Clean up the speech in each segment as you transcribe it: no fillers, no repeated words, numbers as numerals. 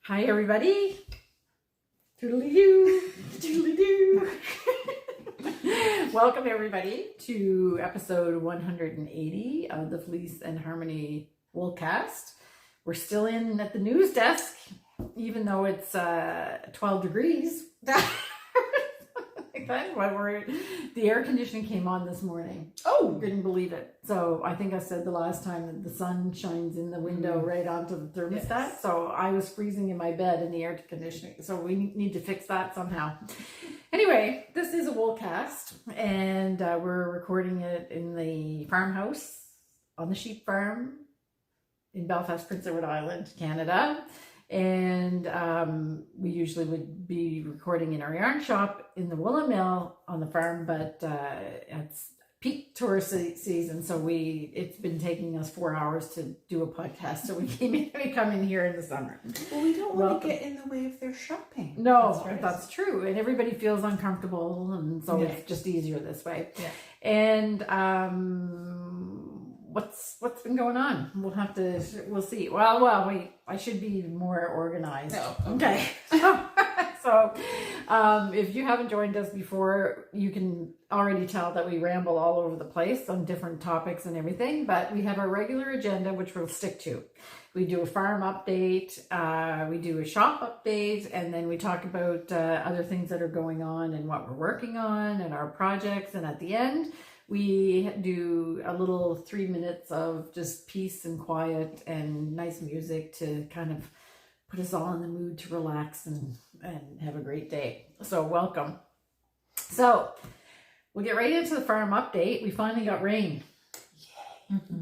Hi, everybody. Toodly-doo. Toodly-doo. Welcome, everybody, to episode 180 of the Fleece and Harmony Woolcast. We're still in at the news desk, even though it's 12 degrees. That's why the air conditioning came on this morning. Oh, couldn't believe it. So I think I said the last time that the sun shines in the window right onto the thermostat. Yes. So I was freezing in my bed in the air conditioning. So we need to fix that somehow. Anyway, this is a Woolcast, and we're recording it in the farmhouse on the sheep farm in Belfast, Prince Edward Island, Canada. And we usually would be recording in our yarn shop in the woolen mill on the farm, but it's peak tourist season, so it's been taking us 4 hours to do a podcast. So we come in here in the summer. Well, we don't want to get in the way of their shopping. No, that's true, and everybody feels uncomfortable, and so it's just easier this way. Yeah. And what's been going on? We'll see. Well, I should be more organized. No. Okay. So, if you haven't joined us before, you can already tell that we ramble all over the place on different topics and everything, but we have our regular agenda, which we'll stick to. We do a farm update, we do a shop update, and then we talk about other things that are going on and what we're working on and our projects, and at the end, we do a little 3 minutes of just peace and quiet and nice music to kind of put us all in the mood to relax and have a great day. So welcome. So we'll get right into the farm update. We finally got rain.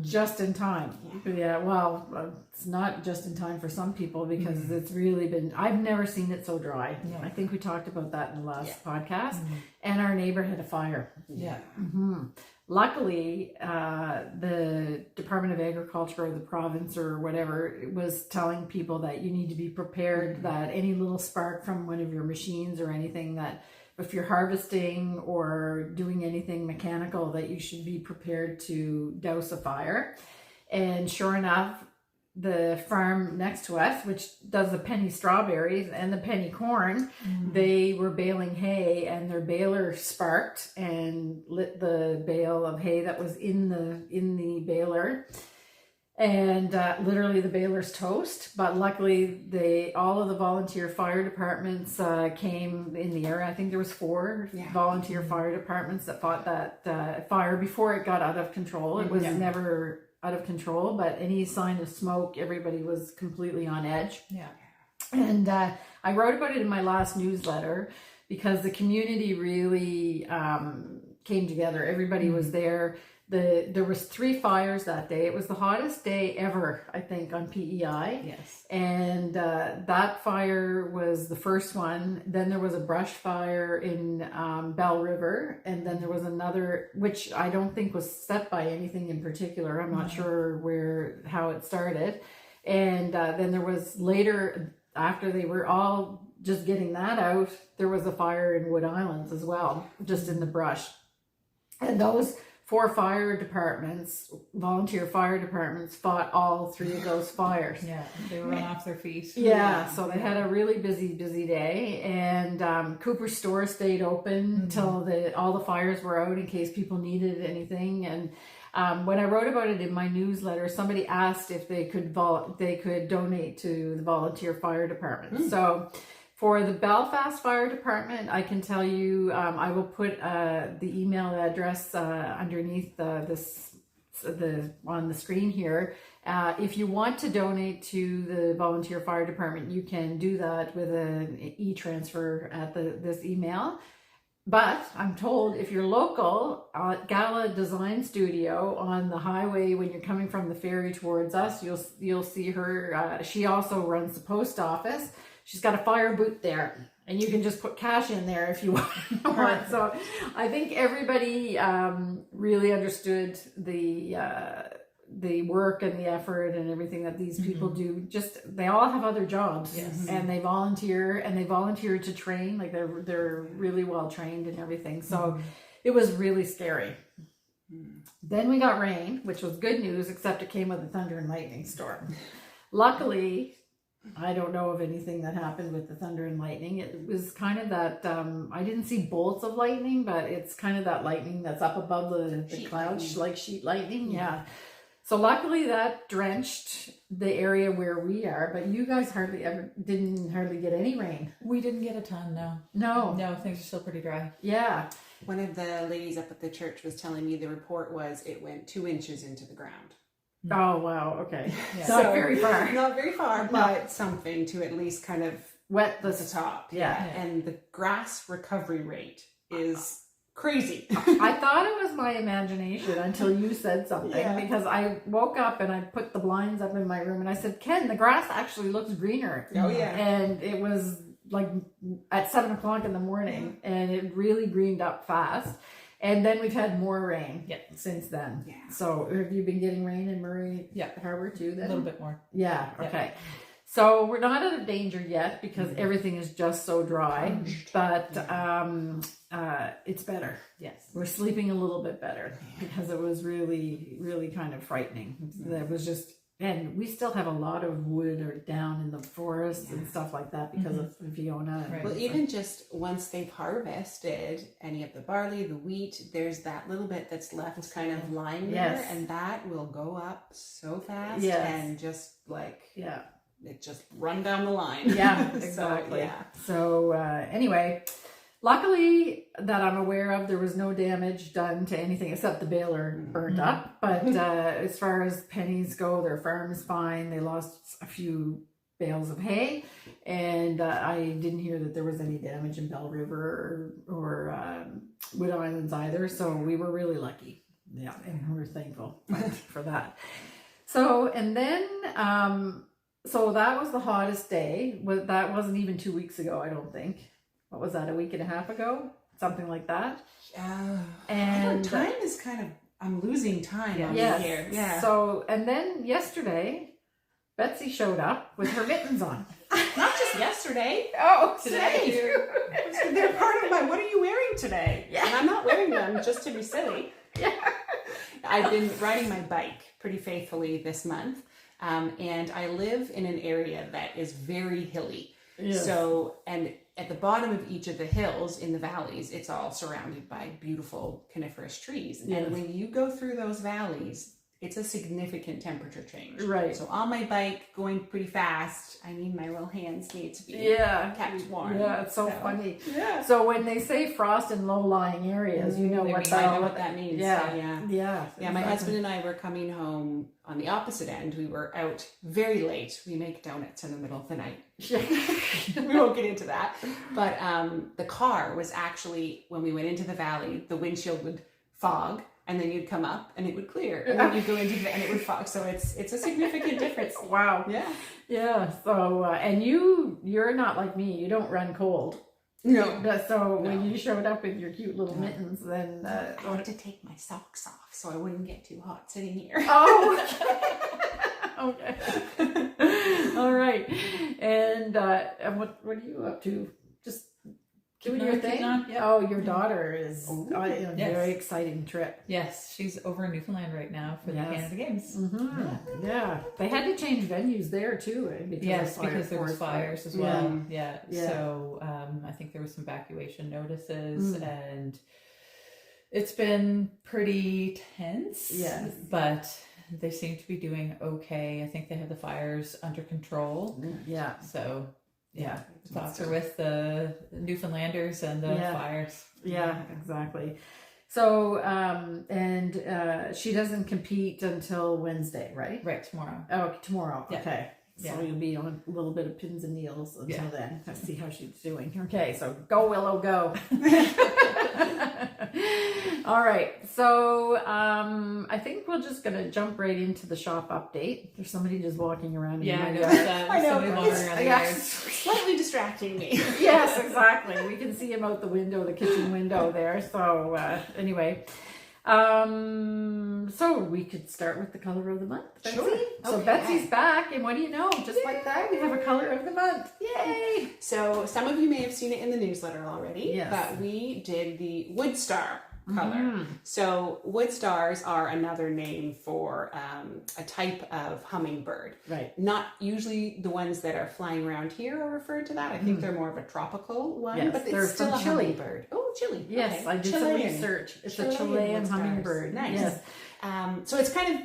Just in time. Yeah, well, it's not just in time for some people because it's really been, I've never seen it so dry. I think we talked about that in the last podcast. And our neighbor had a fire. Luckily, the Department of Agriculture or the province or whatever was telling people that you need to be prepared that any little spark from one of your machines or anything, that if you're harvesting or doing anything mechanical, that you should be prepared to douse a fire. And sure enough, the farm next to us, which does the penny strawberries and the penny corn, they were baling hay, and their baler sparked and lit the bale of hay that was in the baler. And literally the baler's toast, but luckily all of the volunteer fire departments came in the area. I think there was 4 volunteer fire departments that fought that fire before it got out of control. It was never out of control, but any sign of smoke, everybody was completely on edge. And I wrote about it in my last newsletter because the community really came together. Everybody was there. There was 3 fires that day. It was the hottest day ever, I think, on PEI. Yes. And that fire was the first one. Then there was a brush fire in Bell River. And then there was another, which I don't think was set by anything in particular. I'm not sure how it started. And then there was later, after they were all just getting that out, there was a fire in Wood Islands as well, just in the brush. And those 4 fire departments, volunteer fire departments, fought all 3 of those fires. They were off their feet. So they had a really busy day, and Cooper's store stayed open until all the fires were out in case people needed anything. And when I wrote about it in my newsletter, somebody asked if they could donate to the volunteer fire department. So for the Belfast Fire Department, I can tell you, I will put the email address underneath on the screen here. If you want to donate to the Volunteer Fire Department, you can do that with an e-transfer at this email. But I'm told if you're local, Gala Design Studio on the highway when you're coming from the ferry towards us, you'll see her. She also runs the post office. She's got a fire booth there, and you can just put cash in there if you want. So I think everybody really understood the work and the effort and everything that these people do. Just, they all have other jobs, and they volunteer to train. Like they're really well trained and everything. So it was really scary. Then we got rain, which was good news, except it came with a thunder and lightning storm. Luckily, I don't know of anything that happened with the thunder and lightning. It was kind of that, I didn't see bolts of lightning, but it's kind of that lightning that's up above the clouds, like sheet lightning. Yeah. So luckily that drenched the area where we are, but you guys didn't hardly get any rain. We didn't get a ton, no. No, things are still pretty dry. Yeah. One of the ladies up at the church was telling me the report was it went 2 inches into the ground. Oh, wow. Okay. Yeah. Not very far. Not very far, but something to at least kind of Wet the top. Yeah. And the grass recovery rate is crazy. I thought it was my imagination until you said something, because I woke up and I put the blinds up in my room and I said, Ken, the grass actually looks greener. Oh, yeah. And it was like at 7 o'clock in the morning and it really greened up fast. And then we've had more rain since then. Yeah. So have you been getting rain in Murray Harbor too then? A little bit more. Yeah, okay. So we're not out of danger yet because everything is just so dry, but it's better. Yes. We're sleeping a little bit better because it was really, really kind of frightening. That was just, and we still have a lot of wood or down in the forest and stuff like that because of Fiona. Right. Well, even just once they've harvested any of the barley, the wheat, there's that little bit that's left kind of lying there, and that will go up so fast and just like it just run down the line. Yeah, exactly. So anyway, luckily that I'm aware of, there was no damage done to anything except the baler burnt up. But as far as pennies go, their farm is fine. They lost a few bales of hay, and I didn't hear that there was any damage in Bell River or Wood Islands either. So we were really lucky. Yeah, and we're thankful for that. So, and then so that was the hottest day. That wasn't even 2 weeks ago, I don't think. What was that, a week and a half ago? Something like that. And time is kind of, I'm losing time on here. Yeah. So, and then yesterday, Betsy showed up with her mittens on. Not just yesterday. Oh, today. They're part of my, what are you wearing today? Yeah. And I'm not wearing them just to be silly. Yeah. I've been riding my bike pretty faithfully this month. And I live in an area that is very hilly. Yes. So, and at the bottom of each of the hills in the valleys, it's all surrounded by beautiful coniferous trees. Yes. And when you go through those valleys, it's a significant temperature change. Right. So on my bike, going pretty fast, I mean, my little hands need to be kept warm. Yeah, it's so funny. Yeah. So when they say frost in low-lying areas, you know what that means. Yeah. So, yeah. Exactly. My husband and I were coming home on the opposite end. We were out very late. We make donuts in the middle of the night. We won't get into that. But the car was actually, when we went into the valley, the windshield would fog. And then you'd come up and it would clear. And then you'd go into and it would fog. So it's a significant difference. Wow. Yeah. Yeah. So, and you're not like me. You don't run cold. No. So when you showed up with your cute little mittens, then... I had to take my socks off so I wouldn't get too hot sitting here. Oh, okay. All right. And what are you up to? Just... doing your thing? Yeah. Oh, your daughter is on a very exciting trip. Yes, she's over in Newfoundland right now for the Canada Games. Mm-hmm. Yeah, they had to change venues there too. Because there was fires as well. Yeah. So I think there was some evacuation notices, and it's been pretty tense. Yes, but they seem to be doing okay. I think they have the fires under control. Yeah. So. Yeah, thoughts are with the Newfoundlanders and the fires. Yeah, exactly. So, and she doesn't compete until Wednesday, right? Right, tomorrow. Oh, tomorrow. Yeah. Okay. So you'll be on a little bit of pins and needles until then. Let's see how she's doing. Okay, so go Willow, go. All right, so I think we're just gonna jump right into the shop update. There's somebody just walking around. I know. Somebody walking around the yard. Slightly distracting me. Yes, exactly. We can see him out the window, the kitchen window there. So anyway. So we could start with the color of the month. Betsy? Sure. So Okay. Betsy's back, and what do you know? Just like that, we have a color of the month. Yay! So some of you may have seen it in the newsletter already, Yes. but we did the Wood Star color. So wood stars are another name for a type of hummingbird. Right. Not usually the ones that are flying around here are referred to that. I think they're more of a tropical one, Yes, but they're it's still from a Chile. hummingbird. Oh, Chile. Yes, Okay. I did some Chilean. research. It's Chilean a Chilean wood stars. hummingbird. Nice. Yes. So it's kind of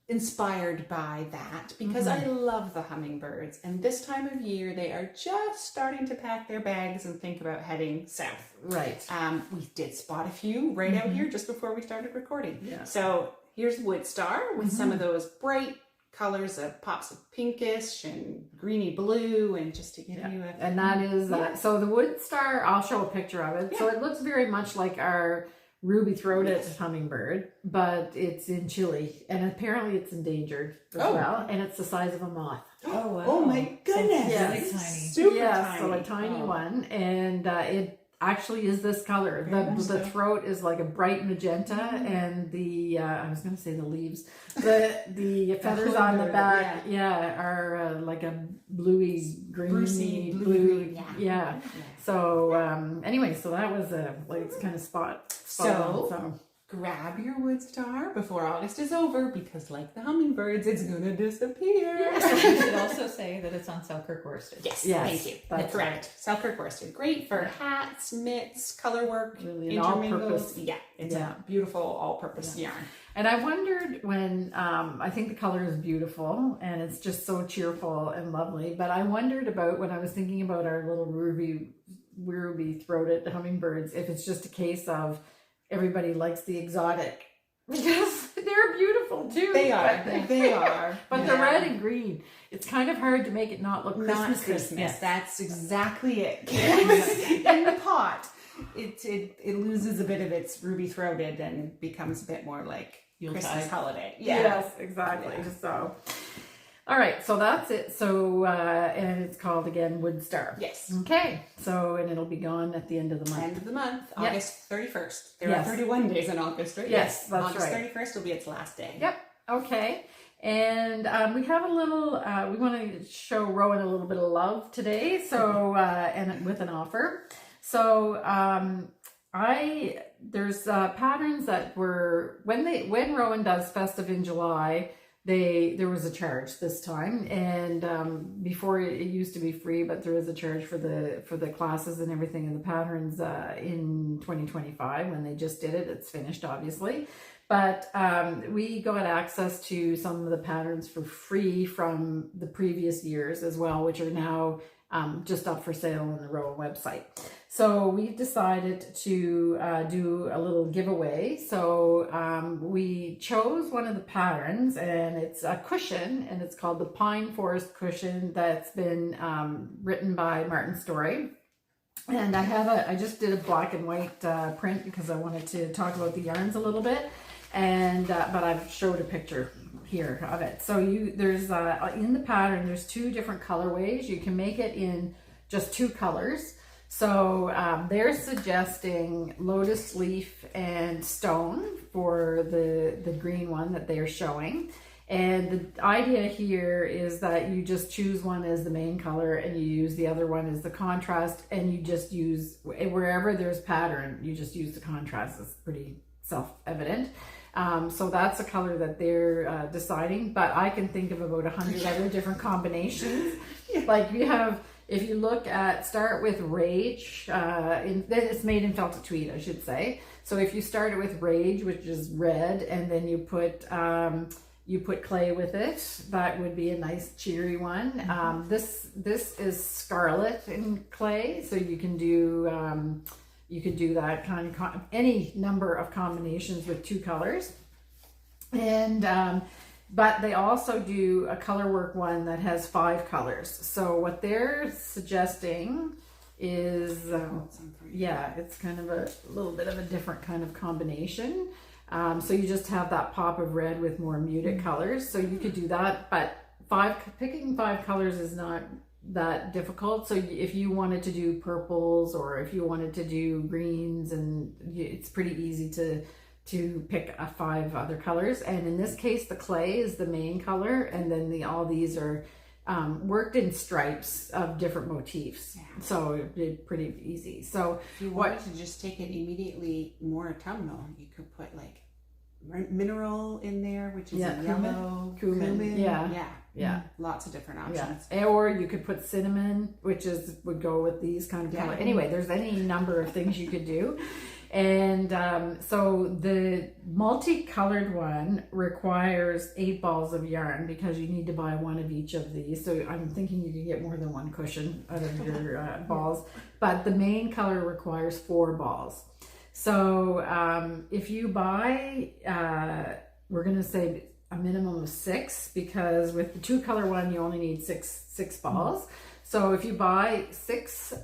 inspired by that because I love the hummingbirds, and this time of year they are just starting to pack their bags and think about heading south. Right. We did spot a few right out here just before we started recording. Yeah. So here's wood star with some of those bright colors of pops of pinkish and greeny blue, and just to give you a... And that is so the wood star, I'll show a picture of it. So it looks very much like our ruby-throated hummingbird, but it's in Chile, and apparently it's endangered as well, and it's the size of a moth. Oh, wow. Oh my goodness. Yes. Really tiny. Super tiny. So a tiny one, and it actually is this color. The throat is like a bright magenta, and the I was going to say the leaves, the feathers on the back, are like a bluey greeny blue. Yeah. So anyway, so that was it's kind of spot on, so grab your wood star before August is over, because like the hummingbirds, it's gonna disappear. You should also say that it's on Selkirk worsted. Yes, Yes, thank you. that's Correct. Selkirk worsted. Great for hats, mitts, color work, Really an all-purpose. intermingles. Yeah, it's a beautiful all-purpose yarn. And I wondered when, I think the color is beautiful and it's just so cheerful and lovely, but I wondered about when I was thinking about our little ruby-throated hummingbirds, if it's just a case of everybody likes the exotic, because they're beautiful too. They are. They are. But the red and green, it's kind of hard to make it not look Not Christmassy. Christmas. Yes. That's exactly it. In the pot, it loses a bit of its ruby-throated and becomes a bit more like Yuletide. Christmas holiday. Yes, exactly. So, all right, so that's it. So, and it's called again Wood Star. Yes. Okay, so and it'll be gone at the end of the month. End of the month, Yep. August 31st. There Yes. are 31 days in August, right? Yes, that's August right. 31st will be its last day. Yep. Okay. And we have a little. We want to show Rowan a little bit of love today. So and with an offer. So there's patterns that were when Rowan does Festive in July. There was a charge this time, and before it used to be free, but there is a charge for the classes and everything and the patterns in 2025 when they just did it. It's finished, obviously, but we got access to some of the patterns for free from the previous years as well, which are now just up for sale on the Rowan website. So we decided to do a little giveaway. So we chose one of the patterns, and it's a cushion, and it's called the Pine Forest Cushion, that's been written by Martin Story. And I just did a black and white print because I wanted to talk about the yarns a little bit, and but I've showed a picture here of it. So there's in the pattern, there's two different colorways. You can make it in just two colors. So they're suggesting lotus leaf and stone for the green one that they're showing. And the idea here is that you just choose one as the main color and you use the other one as the contrast, and you just use, wherever there's pattern, you just use the contrast. It's pretty self-evident. So that's a color that they're deciding, but I can think of about 100 other different combinations. Like you have, if you look at, start with Rage, then it's made in felted tweed, I should say. So if you start it with Rage, which is red, and then you put clay with it, that would be a nice cheery one. This is scarlet in clay, so you can do that kind of any number of combinations with two colors. And but they also do a color work one that has 5 colors. So what they're suggesting is it's kind of a little bit of a different kind of combination. So you just have that pop of red with more muted colors. So you could do that, but picking 5 colors is not that difficult. So if you wanted to do purples, or if you wanted to do greens, and it's pretty easy to pick 5 other colors. And in this case, the clay is the main color, and then all these are worked in stripes of different motifs. Yeah. So it'd be pretty easy. So if you wanted to just take it immediately more autumnal, you could put like mineral in there, which is a yellow cumin. Yeah. Lots of different options. Yeah. Or you could put cinnamon, which would go with these kind of color. Anyway, there's any number of things you could do. And so the multicolored one requires 8 balls of yarn because you need to buy one of each of these. So I'm thinking you could get more than one cushion out of your balls. But the main color requires 4 balls. So if you buy, we're going to say a minimum of 6, because with the 2-color one, you only need six balls. So if you buy six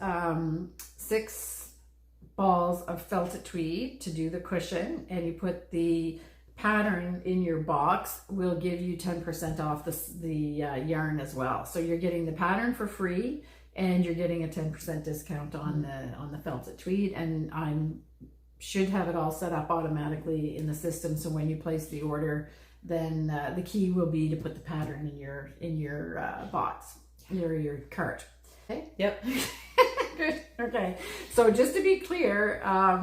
balls of felted tweed to do the cushion, and you put the pattern in your box, we'll give you 10% off the yarn as well. So you're getting the pattern for free, and you're getting a 10% discount on the felted tweed. And I'm should have it all set up automatically in the system, so when you place the order, then the key will be to put the pattern in your box, your cart. Okay. Yep. Good. Okay. So just to be clear,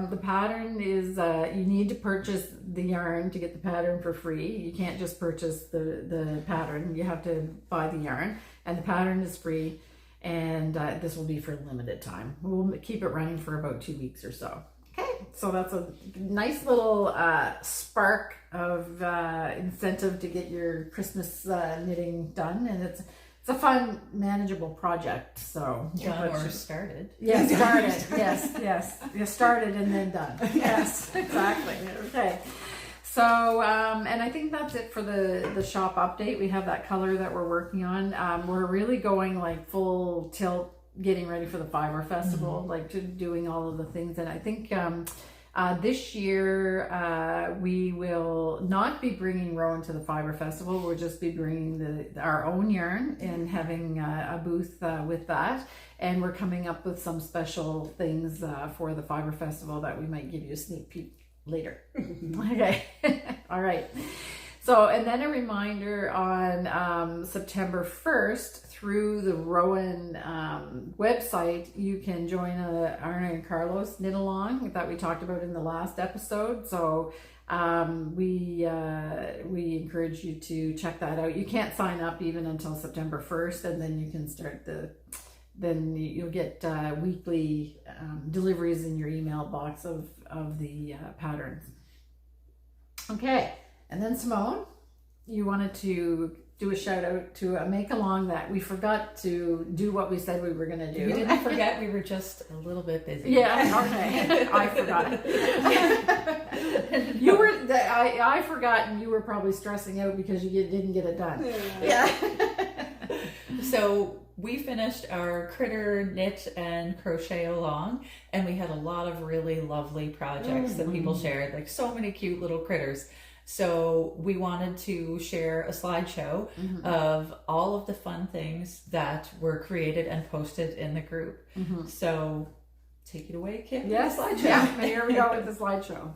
the pattern is you need to purchase the yarn to get the pattern for free. You can't just purchase the pattern. You have to buy the yarn, and the pattern is free. And this will be for a limited time. We'll keep it running for about 2 weeks or so. Okay, so that's a nice little spark of incentive to get your Christmas knitting done, and it's a fun, manageable project. So or started. Yeah, started. yes. You started and then done. Yes, exactly. Okay. So, and I think that's it for the shop update. We have that color that we're working on. We're really going like full tilt, getting ready for the Fiber Festival, like doing all of the things. And I think this year we will not be bringing Rowan to the Fiber Festival. We'll just be bringing our own yarn and having a booth with that. And we're coming up with some special things for the Fiber Festival that we might give you a sneak peek later. Okay. All right. So, and then a reminder on September 1st, through the Rowan website, you can join Arne and Carlos knit along that we talked about in the last episode. So we encourage you to check that out. You can't sign up even until September 1st, and then you can start then you'll get weekly deliveries in your email box of the patterns. Okay. And then Simone, you wanted to do a shout out to a make along that we forgot to do what we said we were going to do. We didn't forget, we were just a little bit busy. Yeah, okay. I forgot. I forgot, and you were probably stressing out because you didn't get it done. Yeah. So we finished our critter knit and crochet along, and we had a lot of really lovely projects that people shared, like so many cute little critters. So we wanted to share a slideshow of all of the fun things that were created and posted in the group. So take it away, Kim. Yes, slideshow. Yeah, here we go with the slideshow.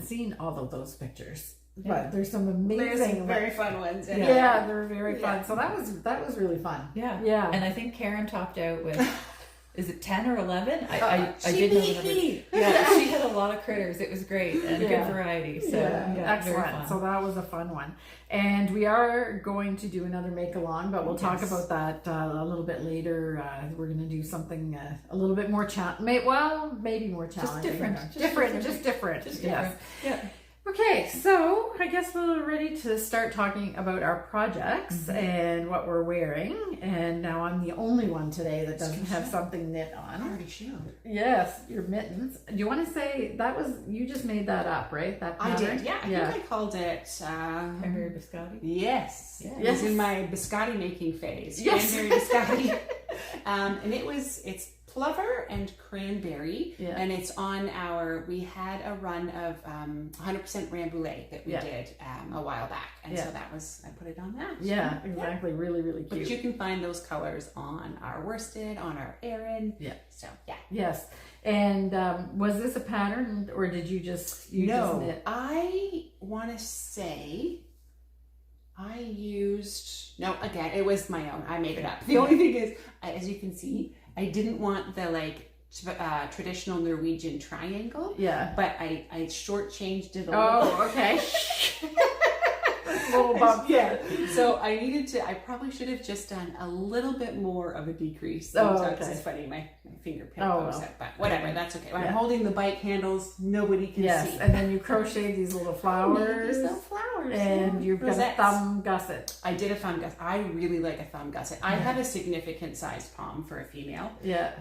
seen all of those pictures, but there's some amazing, very fun ones. Yeah, they were very fun. So that was really fun. Yeah. Yeah. And I think Karen topped out with, is it 10 or 11? I did know the numbers. Yeah, she had a lot of critters. It was great and good variety. So excellent. So that was a fun one. And we are going to do another make along, but we'll talk about that a little bit later. We're going to do something a little bit more maybe more challenging. Just different. Yes. Yeah. Okay, so I guess we're ready to start talking about our projects and what we're wearing. And now I'm the only one today that doesn't have something knit on. I already showed. Yes, your mittens. Do you want to say you just made that up, right? That pattern? I did, yeah. I think I called it Cranberry biscotti. Yes. Yeah. It was in my biscotti making phase. Yes. Cranberry biscotti. And it's plover and cranberry, and it's on we had a run of 100% Rambouillet that we did a while back, and so I put it on that. Yeah, exactly. Really, really cute. But you can find those colors on our worsted, on our Aran. Yeah. So yeah. Yes. And was this a pattern, or did you just knit? I want to say again, it was my own. I made it up. The only thing is, as you can see, I didn't want the traditional Norwegian triangle. Yeah. But I shortchanged it a little. Oh, okay. Little bump. Yeah. So I probably should have just done a little bit more of a decrease. It's funny, my fingertip goes up, but whatever, that's okay. I'm holding the bike handles, nobody can see. Yes, and then you crochet these little flowers. And you've got a thumb gusset. I did a thumb gusset. I really like a thumb gusset. I have a significant sized palm for a female. Yeah.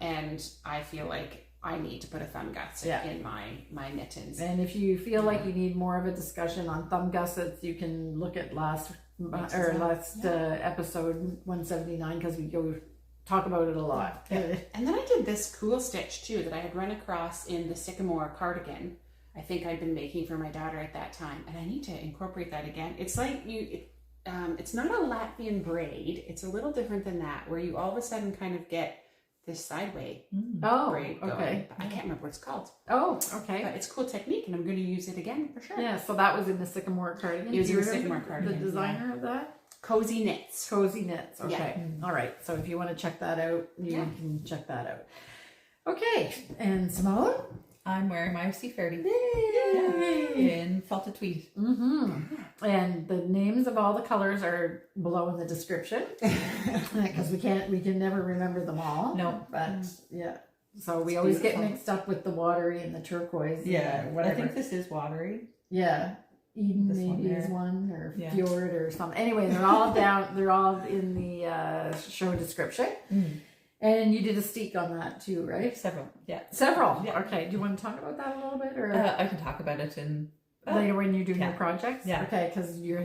And I feel like I need to put a thumb gusset in my mittens. And if you feel like you need more of a discussion on thumb gussets, you can look at last episode 179, because we talk about it a lot. Yeah. And then I did this cool stitch too that I had run across in the sycamore cardigan. I think I'd been making for my daughter at that time, and I need to incorporate that again. It's like it's not a Latvian braid. It's a little different than that, where you all of a sudden kind of get this sideway braid going. Okay. I can't remember what it's called. Oh, okay. But it's a cool technique, and I'm going to use it again for sure. Yeah, so that was in the sycamore cardigan. It was in the sycamore cardigan. The designer of that? Cozy Knits. Cozy Knits. Okay. Yeah. All right. So if you want to check that out, you can check that out. Okay. And Simone? I'm wearing my Faerdy in felted tweed. And the names of all the colors are below in the description, because we can never remember them all. No, but so we always get mixed up with the watery and the turquoise. Yeah, whatever. I think this is watery. Yeah, Eden this maybe one is one, or Yeah. Fjord or something. Anyway, they're all down. They're all in the show description. And you did a steek on that too, right? Several. Yeah. Several. Yeah. Okay. Do you want to talk about that a little bit, or I can talk about it in later when you do your projects? Yeah. Okay, because you're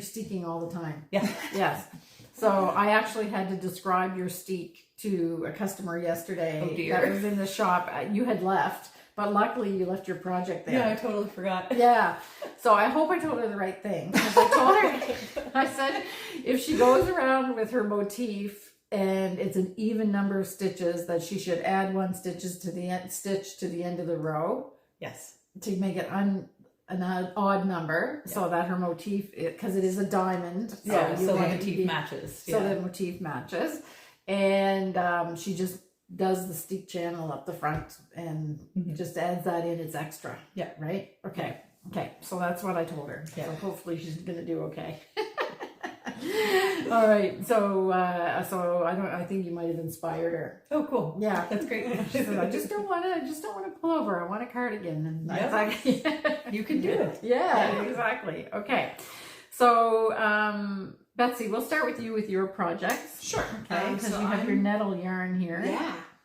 steeking all the time. Yeah. Yes. So I actually had to describe your steek to a customer yesterday. Oh dear. That was in the shop. You had left, but luckily you left your project there. Yeah, I totally forgot. Yeah. So I hope I told her the right thing. Because I told her, I said, if she goes around with her motif and it's an even number of stitches, that she should add one stitch to the end of the row. Yes. To make it an odd number, so that her motif, because it is a diamond. So the motif matches. So the motif matches. And she just does the steek channel up the front and just adds that in. It's extra. Yeah. Right? Okay. Okay. So that's what I told her. Yeah. So hopefully she's going to do okay. All right. So I think you might have inspired her. Oh, cool. Yeah. That's great. She said, I just don't want a pullover. I want a cardigan. And Yep. that's like, You can do it. Yeah, exactly. Okay. So, Betsy, we'll start with you with your projects. Sure. Okay. Because you have your nettle yarn here.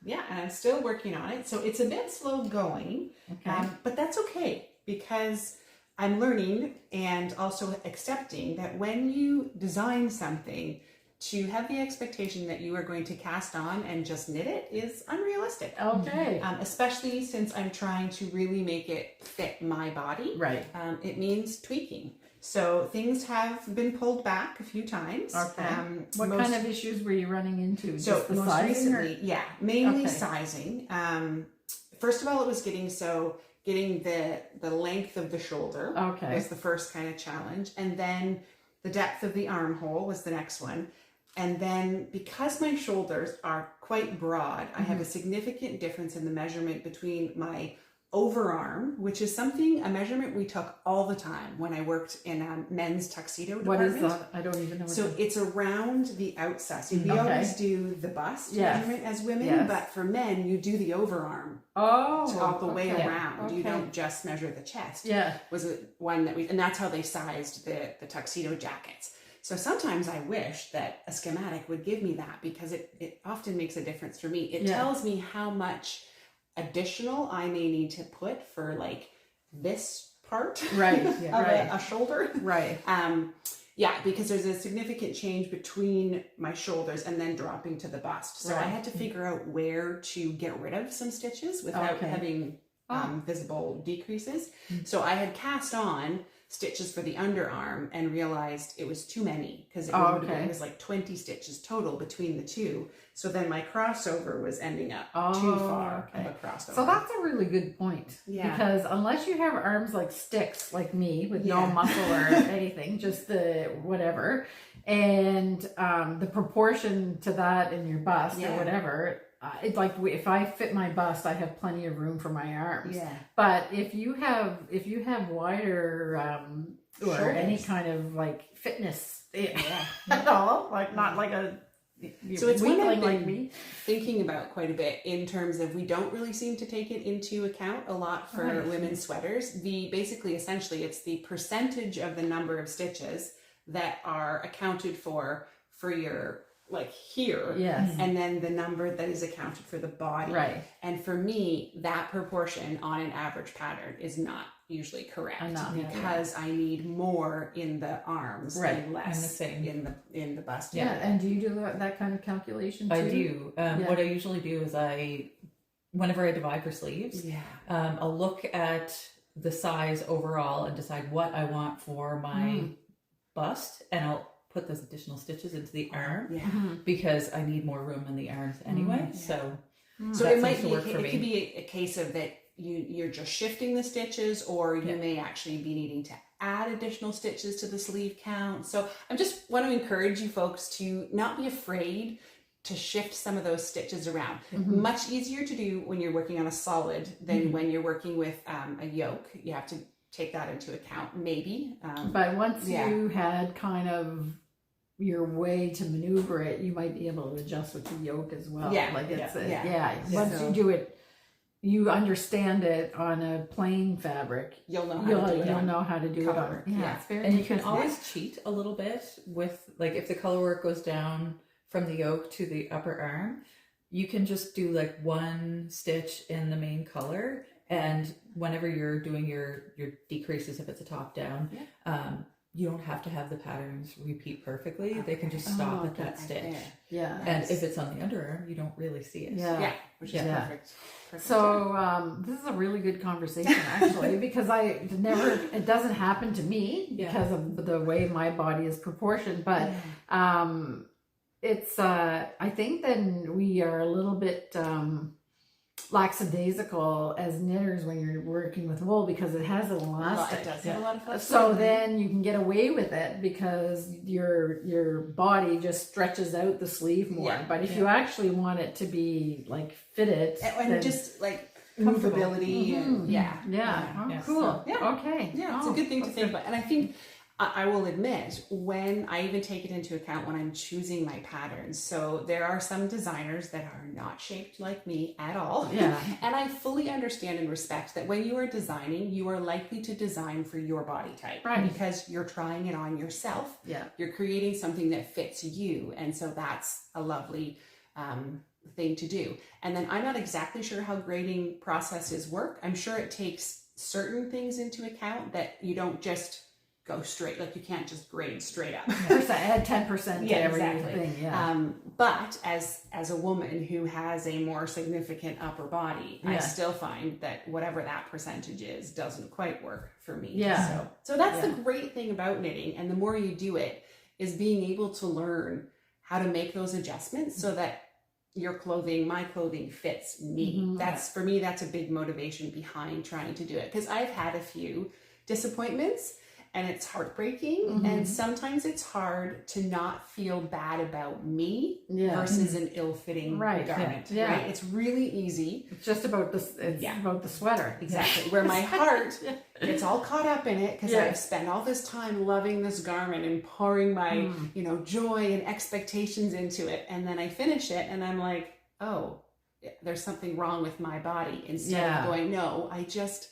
Yeah, and I'm still working on it. So it's a bit slow going, Okay. but that's okay, because I'm learning and also accepting that when you design something, to have the expectation that you are going to cast on and just knit it is unrealistic. Okay. Especially since I'm trying to really make it fit my body. Right. It means tweaking. So things have been pulled back a few times. Okay. What kind of issues were you running into? Just the most sizing, recently, mainly Okay. sizing. First of all, it was getting so getting the length of the shoulder was the first kind of challenge. And then the depth of the armhole was the next one. And then because my shoulders are quite broad, I have a significant difference in the measurement between my overarm, which is a measurement we took all the time when I worked in a men's tuxedo department. What is that? I don't even know. So it's around the outside. So we always do the bust measurement as women, but for men, you do the overarm. All the way around. You don't just measure the chest. Was one that and that's how they sized the tuxedo jackets. So sometimes I wish that a schematic would give me that, because it often makes a difference for me. It tells me how much additional I may need to put for like this part of a shoulder. Because there's a significant change between my shoulders and then dropping to the bust. So I had to figure out where to get rid of some stitches without having visible decreases. So I had cast on stitches for the underarm and realized it was too many, because it was like 20 stitches total between the two. So then my crossover was ending up too far of a crossover. So that's a really good point. Because unless you have arms like sticks, like me, with no muscle or anything, just the whatever, and the proportion to that in your bust or whatever, it's like if I fit my bust, I have plenty of room for my arms. But if you have wider or shoulders, any kind of like fitness at all, like not like a so it's one I've been like me thinking about quite a bit, in terms of we don't really seem to take it into account a lot for women's sweaters. Essentially it's the percentage of the number of stitches that are accounted for your like here, and then the number that is accounted for the body. And for me, that proportion on an average pattern is not usually correct, because I need more in the arms and less in the bust. And do you do that kind of calculation too? I do. What I usually do is whenever I divide for sleeves, I'll look at the size overall and decide what I want for my bust, and I'll put those additional stitches into the arm because I need more room in the arms anyway. So it might be it could be a case of that you're just shifting the stitches, or you may actually be needing to add additional stitches to the sleeve count. So I just want to encourage you folks to not be afraid to shift some of those stitches around. Much easier to do when you're working on a solid than when you're working with a yoke. You have to take that into account, maybe. But once you had kind of your way to maneuver it, you might be able to adjust with the yoke as well. Once you do it, you understand it on a plain fabric, you'll know how to do it on. It's very and you can always cheat a little bit with, like, if the color work goes down from the yoke to the upper arm, you can just do like one stitch in the main color, and whenever you're doing your decreases, if it's a top down, you don't have to have the patterns repeat perfectly. They can just stop at that stitch. And if it's on the underarm, you don't really see it. Which is perfect. So this is a really good conversation, actually, because it doesn't happen to me because of the way my body is proportioned, but it's I think then we are a little bit lackadaisical as knitters when you're working with wool, because it has an elastic. It does have a lot of flexibility. So then you can get away with it because your body just stretches out the sleeve more. But if you actually want it to be like fitted and just like comfortability and cool. So, okay. It's a good thing to think about. And I think I will admit, when I even take it into account when I'm choosing my patterns. So there are some designers that are not shaped like me at all. And I fully understand and respect that when you are designing, you are likely to design for your body type. Because you're trying it on yourself. You're creating something that fits you. And so that's a lovely thing to do. And then I'm not exactly sure how grading processes work. I'm sure it takes certain things into account that you don't just go straight, like you can't just grade straight up. Add 10% to everything. But as a woman who has a more significant upper body, I still find that whatever that percentage is doesn't quite work for me. So that's the great thing about knitting, and the more you do it, is being able to learn how to make those adjustments so that your clothing, my clothing fits me. That's for me, that's a big motivation behind trying to do it, because I've had a few disappointments and it's heartbreaking, and sometimes it's hard to not feel bad about me versus an ill-fitting garment. Yeah. Right? It's really easy. It's just about this. It's about the sweater. Exactly. Where my heart gets all caught up in it because I've spent all this time loving this garment and pouring my, joy and expectations into it. And then I finish it and I'm like, oh, there's something wrong with my body. Instead of going, no, I just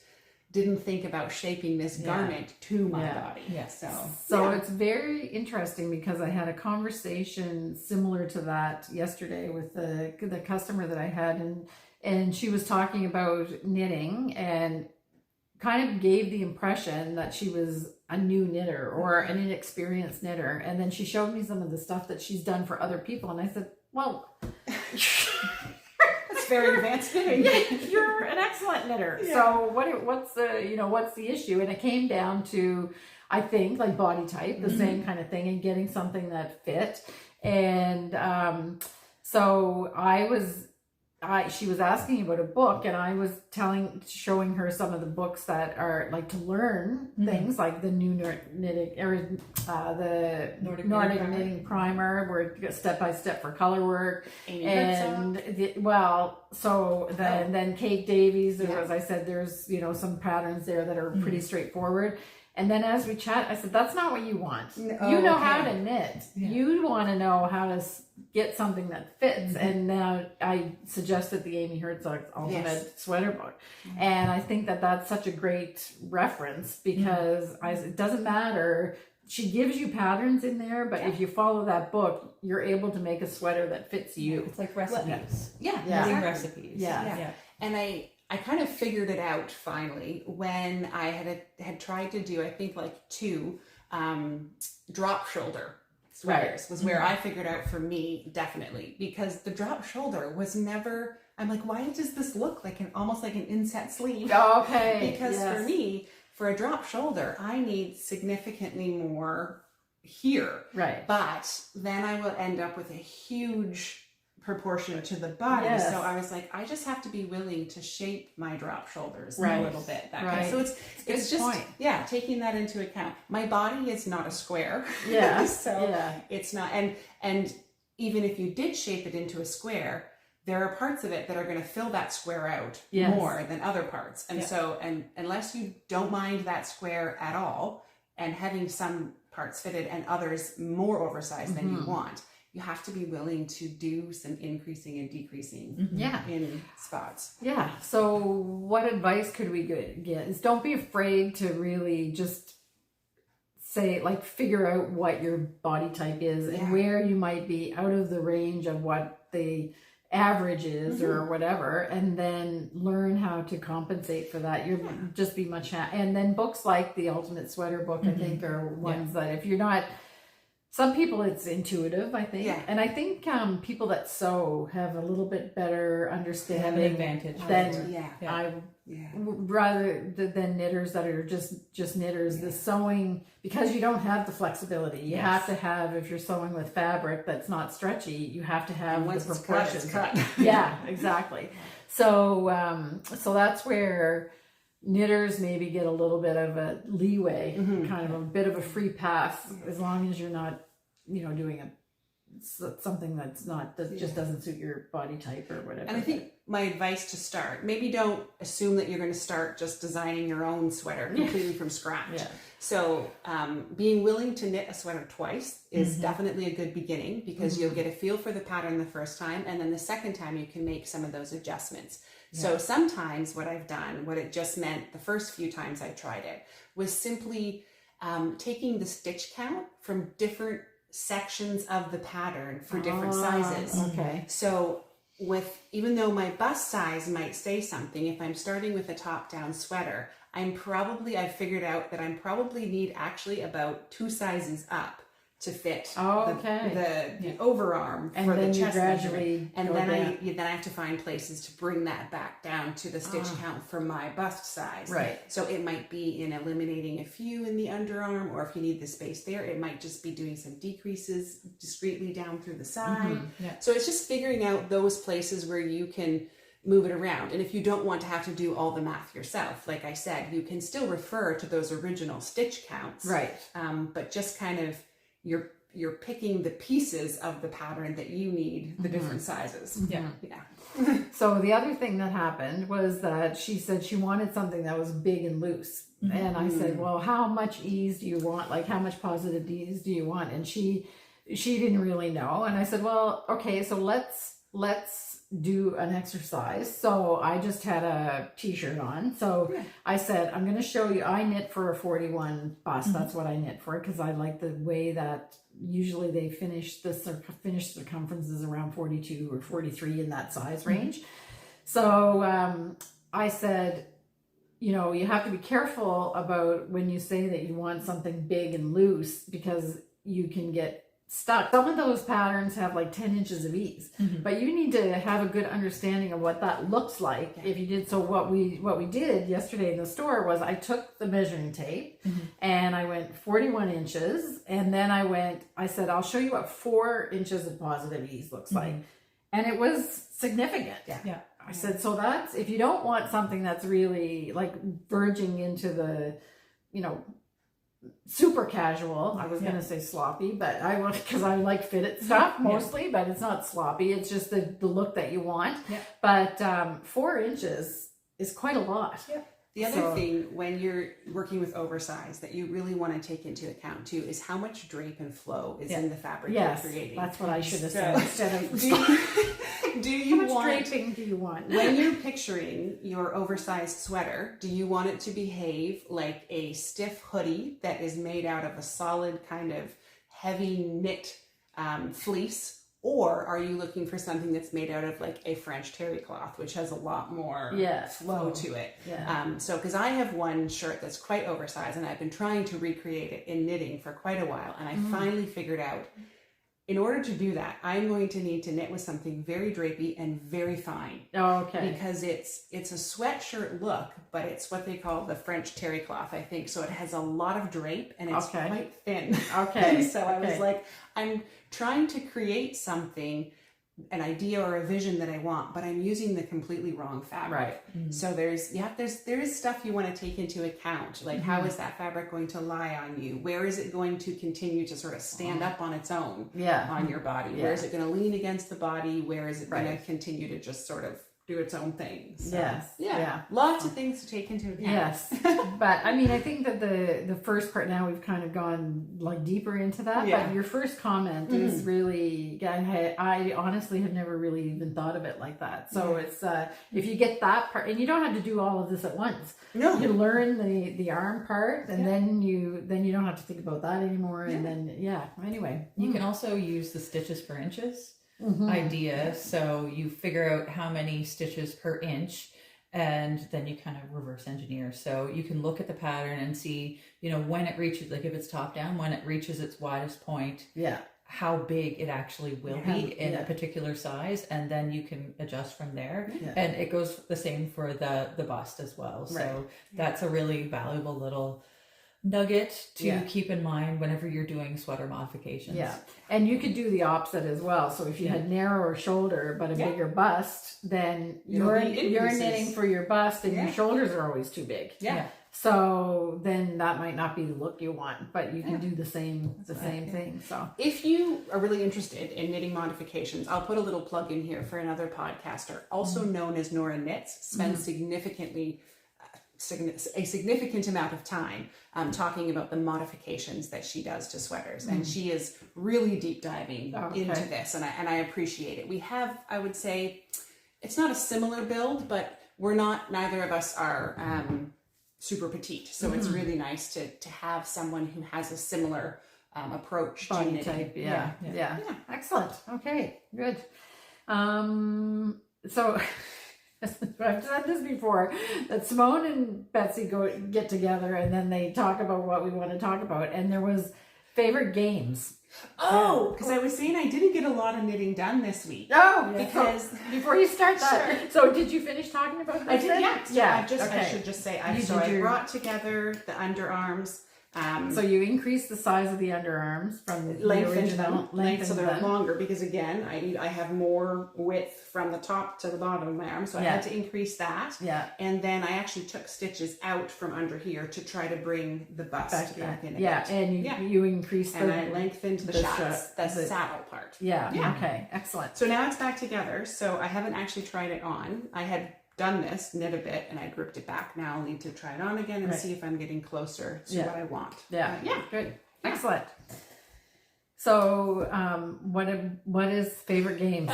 didn't think about shaping this garment to my body. Yeah. So it's very interesting, because I had a conversation similar to that yesterday with the customer that I had, and she was talking about knitting and kind of gave the impression that she was a new knitter or an inexperienced knitter. And then she showed me some of the stuff that she's done for other people. And I said, well, that's very advanced knitting. You're an excellent knitter. Yeah. So what's the issue? And it came down to, I think, like body type, the same kind of thing, and getting something that fit. And so she was asking about a book, and I was showing her some of the books that are like to learn things, like the new knitting, or the Nordic knitting primer, where it goes step by step for color work. Then Kate Davies, as I said, there's some patterns there that are pretty straightforward. And then as we chat, I said, that's not what you want. You know how to knit. Yeah. You want to know how to get something that fits. And now I suggested the Amy Herzog's Ultimate Sweater book. And I think that that's such a great reference, because it doesn't matter. She gives you patterns in there, but if you follow that book, you're able to make a sweater that fits you. It's like recipes. Exactly. Recipes. Yeah. And I kind of figured it out finally when I had tried to do, I think, like 2 drop shoulder sweaters was where I figured out for me, definitely, because the drop shoulder was never, I'm like, why does this look like almost like an inset sleeve? Okay. Because for me, for a drop shoulder, I need significantly more here. Right. But then I will end up with a huge proportion to the body. Yes. So I was like, I just have to be willing to shape my drop shoulders a little bit. So it's just taking that into account. My body is not a square. Yeah. It's not, and even if you did shape it into a square, there are parts of it that are going to fill that square out more than other parts. And so, and unless you don't mind that square at all, and having some parts fitted and others more oversized than you want, you have to be willing to do some increasing and decreasing in spots. Yeah. So what advice could we get? Is don't be afraid to really just say, like, figure out what your body type is and where you might be out of the range of what the average is or whatever, and then learn how to compensate for that. You'll just be much and then books like the Ultimate Sweater book, I think, are ones that if you're not, some people it's intuitive, I think, and I think people that sew have a little bit better understanding advantage than rather than knitters that are just knitters. The sewing, because you don't have the flexibility, you have to have, if you're sewing with fabric that's not stretchy, you have to have the proportions. It's cut. Exactly. So so that's where knitters maybe get a little bit of a leeway, kind of a bit of a free pass, as long as you're not, doing something that just doesn't suit your body type or whatever. And I think my advice to start, maybe don't assume that you're going to start just designing your own sweater completely from scratch. So being willing to knit a sweater twice is definitely a good beginning, because you'll get a feel for the pattern the first time, and then the second time you can make some of those adjustments. So sometimes what I've done, what it just meant the first few times I tried it, was simply taking the stitch count from different sections of the pattern for different sizes. Okay. So even though my bust size might say something, if I'm starting with a top-down sweater, I've figured out that I probably need actually about 2 sizes up to fit the overarm and for then the chest gradually and then I have to find places to bring that back down to the stitch count for my bust size. Right. So it might be in eliminating a few in the underarm, or if you need the space there, it might just be doing some decreases discreetly down through the side. So it's just figuring out those places where you can move it around. And if you don't want to have to do all the math yourself, like I said, you can still refer to those original stitch counts. Right. But just kind of you're picking the pieces of the pattern that you need, the different sizes. Yeah. So the other thing that happened was that she said she wanted something that was big and loose. And I said, well, how much ease do you want? Like, how much positive ease do you want? And she didn't really know. And I said, well, okay, so let's do an exercise. So I just had a t-shirt on. So I said, I'm going to show you, I knit for a 41 bust. That's what I knit for, because I like the way that usually they finish circumferences around 42 or 43 in that size range. So I said, you know, you have to be careful about when you say that you want something big and loose, because you can get stuck. Some of those patterns have like 10 inches of ease, but you need to have a good understanding of what that looks like if you did. So what we did yesterday in the store was I took the measuring tape and I went 41 inches, and then I said, I'll show you what 4 inches of positive ease looks like. And it was significant. Yeah. I said, so that's, if you don't want something that's really like verging into the, you know, super casual. I was going to say sloppy, but I want, because I like fitted stuff mostly, but it's not sloppy. It's just the look that you want. Yeah. But 4 inches is quite a lot. Yeah. The other thing when you're working with oversized that you really want to take into account too is how much drape and flow is in the fabric you're creating. That's what I should have said instead of do you how much want draping do you want? When you're picturing your oversized sweater, do you want it to behave like a stiff hoodie that is made out of a solid kind of heavy knit fleece? Or are you looking for something that's made out of like a French terry cloth, which has a lot more flow to it? Yeah. So, because I have one shirt that's quite oversized and I've been trying to recreate it in knitting for quite a while. And I finally figured out, in order to do that, I'm going to need to knit with something very drapey and very fine. Oh, okay. Because it's a sweatshirt look, but it's what they call the French terry cloth, I think. So it has a lot of drape and it's quite thin. Okay. So I was like, I'm trying to create something, an idea or a vision that I want, but I'm using the completely wrong fabric. Right. So there is stuff you want to take into account. Like how is that fabric going to lie on you? Where is it going to continue to sort of stand up on its own on your body? Where is it going to lean against the body? Where is it going to continue to just sort of do its own thing? So, lots of things to take into account. Yes. But I mean, I think that the first part, now we've kind of gone like deeper into that, but your first comment is really, I honestly have never really even thought of it like that. So it's if you get that part, and you don't have to do all of this at once. No. You learn the arm part, and then you don't have to think about that anymore. And then anyway, you can also use the stitches per inches idea. So you figure out how many stitches per inch, and then you kind of reverse engineer. So you can look at the pattern and see, you know, when it reaches, like if it's top down, when it reaches its widest point, how big it actually will be in a particular size, and then you can adjust from there. And it goes the same for the bust as well. So that's a really valuable little nugget to keep in mind whenever you're doing sweater modifications. Yeah. And you could do the opposite as well. So if you had narrower shoulder but a bigger bust, then you're knitting for your bust and your shoulders are always too big. Yeah. So then that might not be the look you want, but you can do the same thing. So if you are really interested in knitting modifications, I'll put a little plug in here for another podcaster, also known as Nora Knits, spends a significant amount of time talking about the modifications that she does to sweaters, and she is really deep diving into this, and I appreciate it. We have, I would say, it's not a similar build, but neither of us are super petite, so it's really nice to have someone who has a similar approach to knitting. Type. Yeah. Excellent. Okay, good. So I've said this before, that Simone and Betsy get together and then they talk about what we want to talk about. And there was Favorite games? Oh, because I was saying I didn't get a lot of knitting done this week. Oh, because before you start that, Sure. So did you finish talking about this? I did, yeah. So Yeah. I should just say, I brought together the underarms. So you increase the size of the underarms from the original length, so they're longer because again, I have more width from the top to the bottom of my arm, so I had to increase that. Yeah. And then I actually took stitches out from under here to try to bring the bust back in. Yeah, and you increased and I lengthened the saddle part. Yeah. Okay. Excellent. So now it's back together. So I haven't actually tried it on. I had done this, knit a bit, and I gripped it back. Now I'll need to try it on again and see if I'm getting closer to what I want. Yeah. Good. Excellent. So, what is favorite game?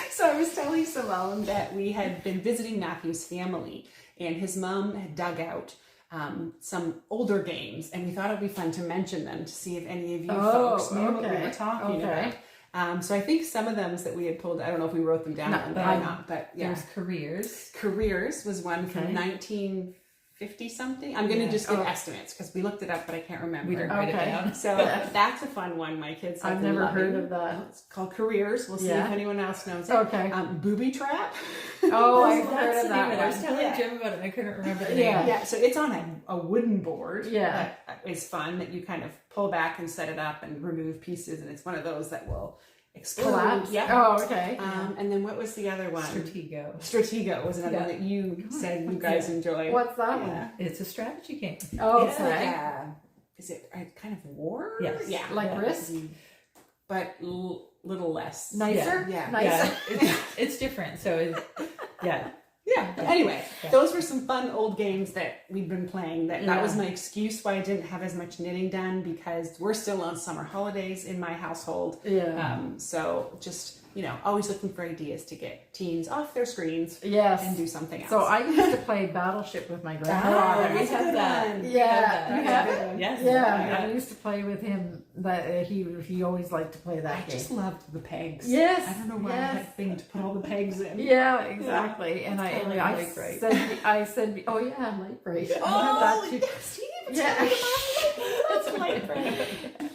So I was telling Simone that we had been visiting Matthew's family, and his mom had dug out some older games, and we thought it'd be fun to mention them to see if any of you folks knew what we were talking about. So I think some of them that we had pulled, I don't know if we wrote them down or not, but yeah. There's Careers. Careers was one from 1950 something. I'm going to just give estimates because we looked it up, but I can't remember. We didn't write it down. So that's a fun one. My kids have I've never heard of that. It's called Careers. We'll see if anyone else knows it. Okay. Booby Trap. Oh, I've heard of that one. I was telling Jim about it. I couldn't remember the name. Yeah. So it's on a wooden board. Yeah. That is fun that you kind of pull back and set it up and remove pieces, and it's one of those that will collapse. Yeah. Oh, okay. And then what was the other one? Stratego was another one that you said you guys enjoyed. What's that one? It's a strategy game. Oh, it's like is it kind of war? Yes. Yeah. Like Risk? But little less. Nicer? Yeah. Nicer? Yeah. It's different. So Yeah. But anyway, those were some fun old games that we've been playing. That was my excuse why I didn't have as much knitting done because we're still on summer holidays in my household. Yeah. So just, always looking for ideas to get teens off their screens and do something else. So I used to play Battleship with my grandfather. We have that. Yeah. You have it? Yes. Yeah. I used to play with him. That he always liked to play that game. I just loved the pegs. Yes. I don't know why I had a thing to put all the pegs in. Yeah, exactly. And I said, oh yeah, light bright. Oh, yes, that's light bright.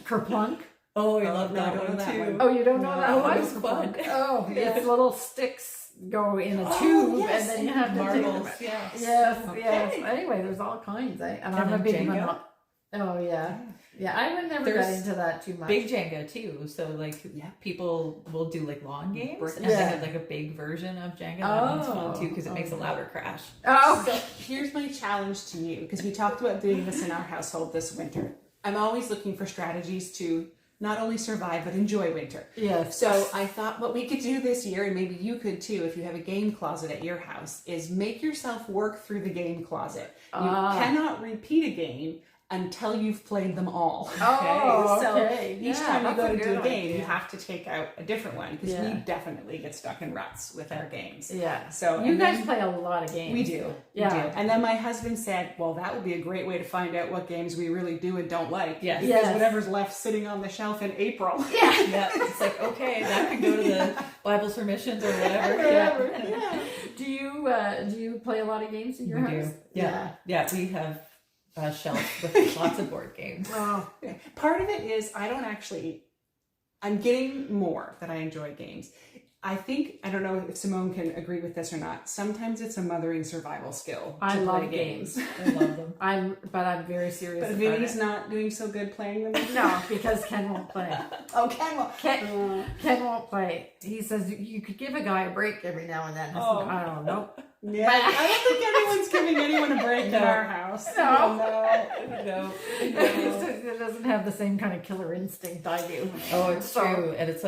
Kerplunk. Oh, I love that one too. Oh, you don't know that one? It's fun. Oh, it's little sticks go in a tube, and then you have to marbles. Yes. Anyway, there's all kinds. And I'm a big Jenga. Oh yeah. Yeah, I would never get into that too much. Big Jenga too. So people will do long games, and they have a big version of Jenga. That one's fun too because it makes a louder crash. Oh, so here's my challenge to you because we talked about doing this in our household this winter. I'm always looking for strategies to not only survive but enjoy winter. Yes. So I thought what we could do this year, and maybe you could too, if you have a game closet at your house, is make yourself work through the game closet. You cannot repeat a game until you've played them all. Okay. So each time you go to do a game, you have to take out a different one because we definitely get stuck in ruts with our games. Yeah. So you guys play a lot of games. We do. Yeah. We do. And then my husband said, well, that would be a great way to find out what games we really do and don't like. Yes. Because whatever's left sitting on the shelf in April. Yeah. It's okay, that could go to the Bibles for Missions or whatever. Do you play a lot of games in your house? Do. Yeah, we have a shelf with lots of board games. Oh. Part of it is I'm getting more that I enjoy games. I don't know if Simone can agree with this or not. Sometimes it's a mothering survival skill. I love games. I love them. I'm very serious but about Vinny's not doing so good playing them? No, because Ken won't play. Oh, Ken won't. Ken won't play. He says you could give a guy a break every now and then. I don't know. Yeah, I don't think anyone's giving anyone a break in our house. No. It doesn't have the same kind of killer instinct I do. Oh, it's true. And it's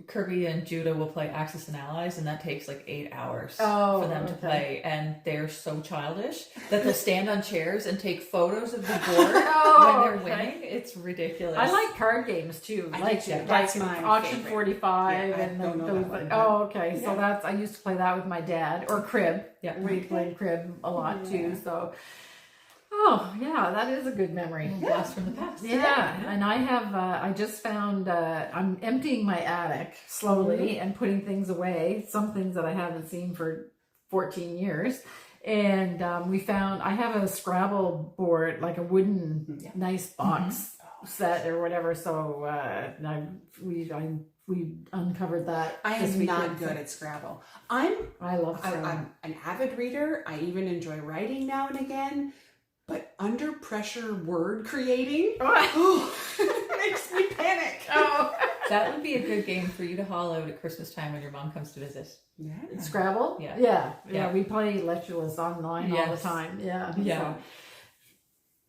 Kirby and Judah will play Axis and Allies, and that takes 8 hours for them to play. And they're so childish that they'll stand on chairs and take photos of the board when they're winning. It's ridiculous. I like card games too. That's my Auction favorite. 45 and those. Oh, okay. So I used to play that with my dad or crib. Yeah, we played crib a lot too. So. Oh yeah, that is a good memory. Blast from the past. Yeah, and I have. I just found. I'm emptying my attic slowly and putting things away. Some things that I haven't seen for 14 years, and we found. I have a Scrabble board, like a wooden nice box. set or whatever. So we uncovered that. I am not good at Scrabble. I love Scrabble. I'm an avid reader. I even enjoy writing now and again. But under pressure word creating makes me panic. Oh. That would be a good game for you to haul out at Christmas time when your mom comes to visit. Yeah. Scrabble? Yeah. We play Lectureless online all the time. Yeah. So.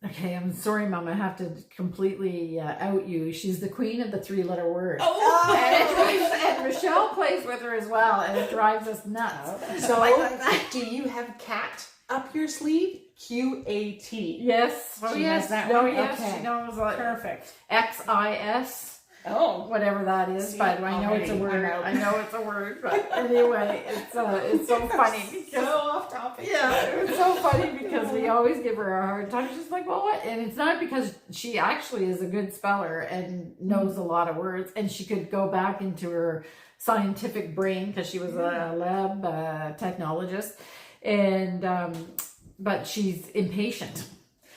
Okay, I'm sorry, Mom. I have to completely out you. She's the queen of the 3-letter word. And Michelle plays with her as well, and it drives us nuts. So, do you have cat up your sleeve? QAT. Yes. Oh, yes. That no, one? yes. Okay. She knows like perfect. XIS. Oh, whatever that is, but I know it's a word. I know it's a word, but anyway, it's so funny because so off topic. Yeah, it's so funny because we always give her a hard time. She's like, well, what? And it's not because she actually is a good speller and knows a lot of words, and she could go back into her scientific brain because she was a lab technologist, and but she's impatient.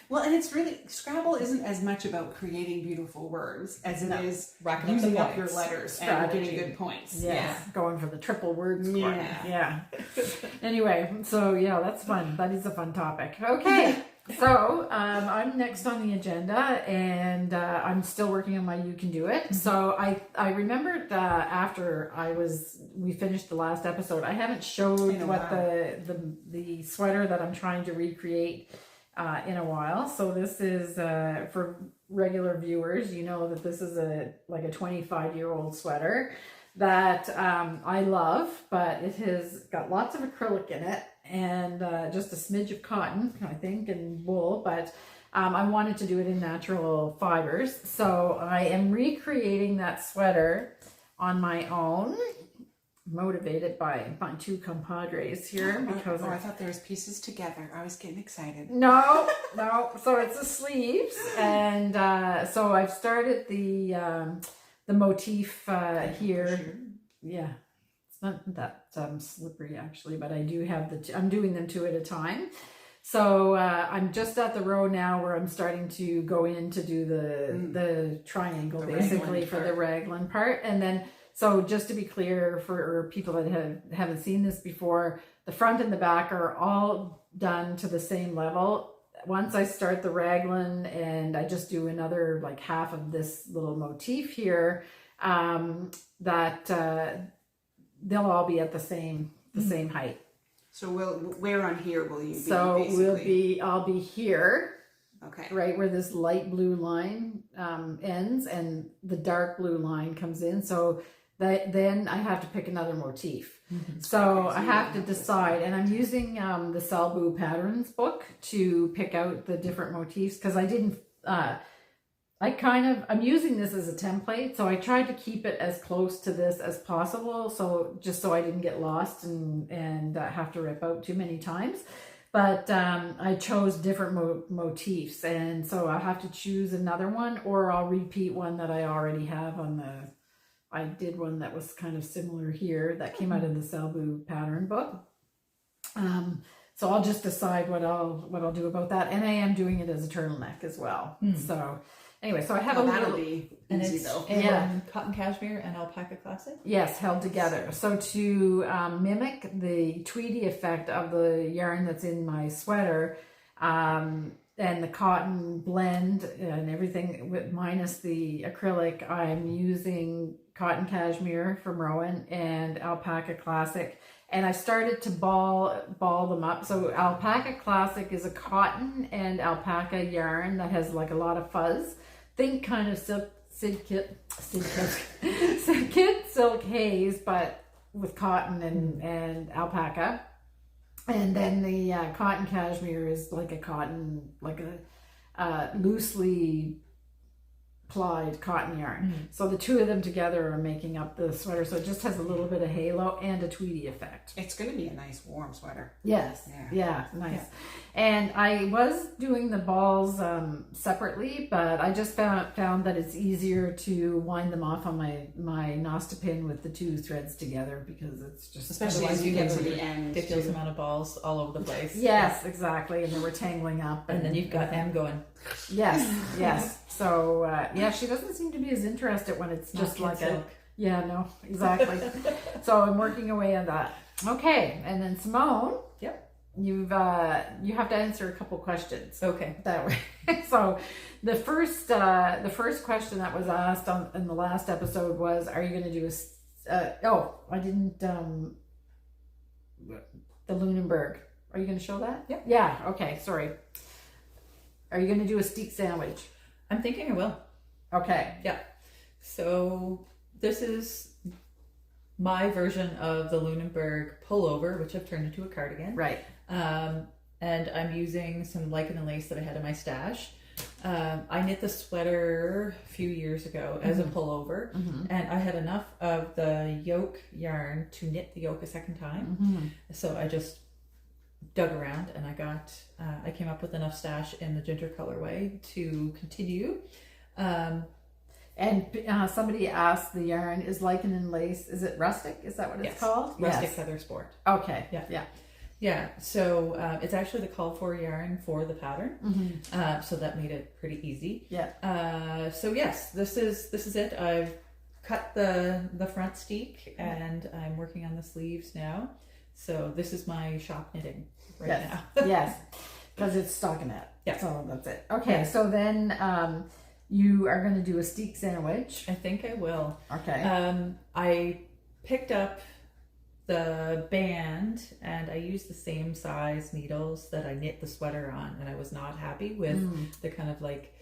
Well, and it's really, Scrabble isn't as much about creating beautiful words as it is using up your letters and getting good points. Yes. Yeah. Going for the triple word score. Yeah. Anyway, so that's fun. That is a fun topic. Okay. So I'm next on the agenda, and I'm still working on my You Can Do It. So I remembered after we finished the last episode, I haven't showed what the sweater that I'm trying to recreate in a while. So this is for regular viewers, you know that this is a 25-year-old sweater that I love, but it has got lots of acrylic in it and just a smidge of cotton, I think, and wool, but I wanted to do it in natural fibers. So I am recreating that sweater on my own, motivated by my 2 compadres here because I thought there was pieces together. I was getting excited. No. So it's the sleeves, and so I've started the motif here. Sure. Yeah, it's not that slippery actually, but I do have I'm doing them 2 at a time. So I'm just at the row now where I'm starting to go in to do the triangle basically for the raglan part, and then. So just to be clear for people that haven't seen this before, the front and the back are all done to the same level. Once I start the raglan and I just do another half of this little motif here, that they'll all be at the same height. So where on here will you be? So I'll be here. Okay. Right where this light blue line ends and the dark blue line comes in. So then I have to pick another motif. So I have to decide, and I'm using the Salbu Patterns book to pick out the different motifs because I didn't, I'm using this as a template. So I tried to keep it as close to this as possible. So just so I didn't get lost and have to rip out too many times. But I chose different motifs, and so I have to choose another one, or I'll repeat one that I already have I did one that was kind of similar here that came out of the Salbu pattern book. So I'll just decide what I'll do about that, and I am doing it as a turtleneck as well. So anyway, so I have that'll be easy though. Cotton cashmere and alpaca classic. Yes, held together. So to mimic the tweedy effect of the yarn that's in my sweater, and the cotton blend and everything minus the acrylic, I'm using cotton cashmere from Rowan and alpaca classic. And I started to ball them up. So alpaca classic is a cotton and alpaca yarn that has a lot of fuzz. Think kind of silk haze, but with cotton and alpaca. And then the cotton cashmere is like a cotton, a loosely plied cotton yarn. So the 2 of them together are making up the sweater. So it just has a little bit of halo and a tweedy effect. It's going to be a nice warm sweater. Yes. Yeah, nice. Yeah. And I was doing the balls separately, but I just found that it's easier to wind them off on my Nostopin with the 2 threads together, because it's just, especially as you get to the end, ridiculous amount of balls all over the place. Yes, exactly. And then we're tangling up, and then you've got them going. Yes. So she doesn't seem to be as interested when it's just like silk. No, exactly. So I'm working away on that. Okay, and then Simone. Yep. You have to answer a couple questions. Okay. That way. So the first question that was asked in the last episode was, are you going to do I didn't the Lunenburg. Are you going to show that? Yep. Yeah. Okay. Sorry. Are you going to do a steak sandwich? I'm thinking I will. Okay. Yeah. So this is my version of the Lunenburg pullover, which I've turned into a cardigan. Right. And I'm using some lichen and lace that I had in my stash. I knit the sweater a few years ago as a pullover, and I had enough of the yoke yarn to knit the yoke a second time. So I just dug around and I came up with enough stash in the ginger colorway to continue. And somebody asked, the yarn is lichen and lace. Is it rustic? Is that what it's called? Rustic Feather Sport. Okay. Yeah. Yeah. So it's actually the call for yarn for the pattern. So that made it pretty easy. Yeah. So yes, this is it. I've cut the front steek and I'm working on the sleeves now. So this is my shop knitting now. Yes. Because it's stockinette. Yeah. So that's it. Okay. So then you are going to do a steak sandwich. I think I will. Okay. I picked up the band and I used the same size needles that I knit the sweater on, and I was not happy with the kind of like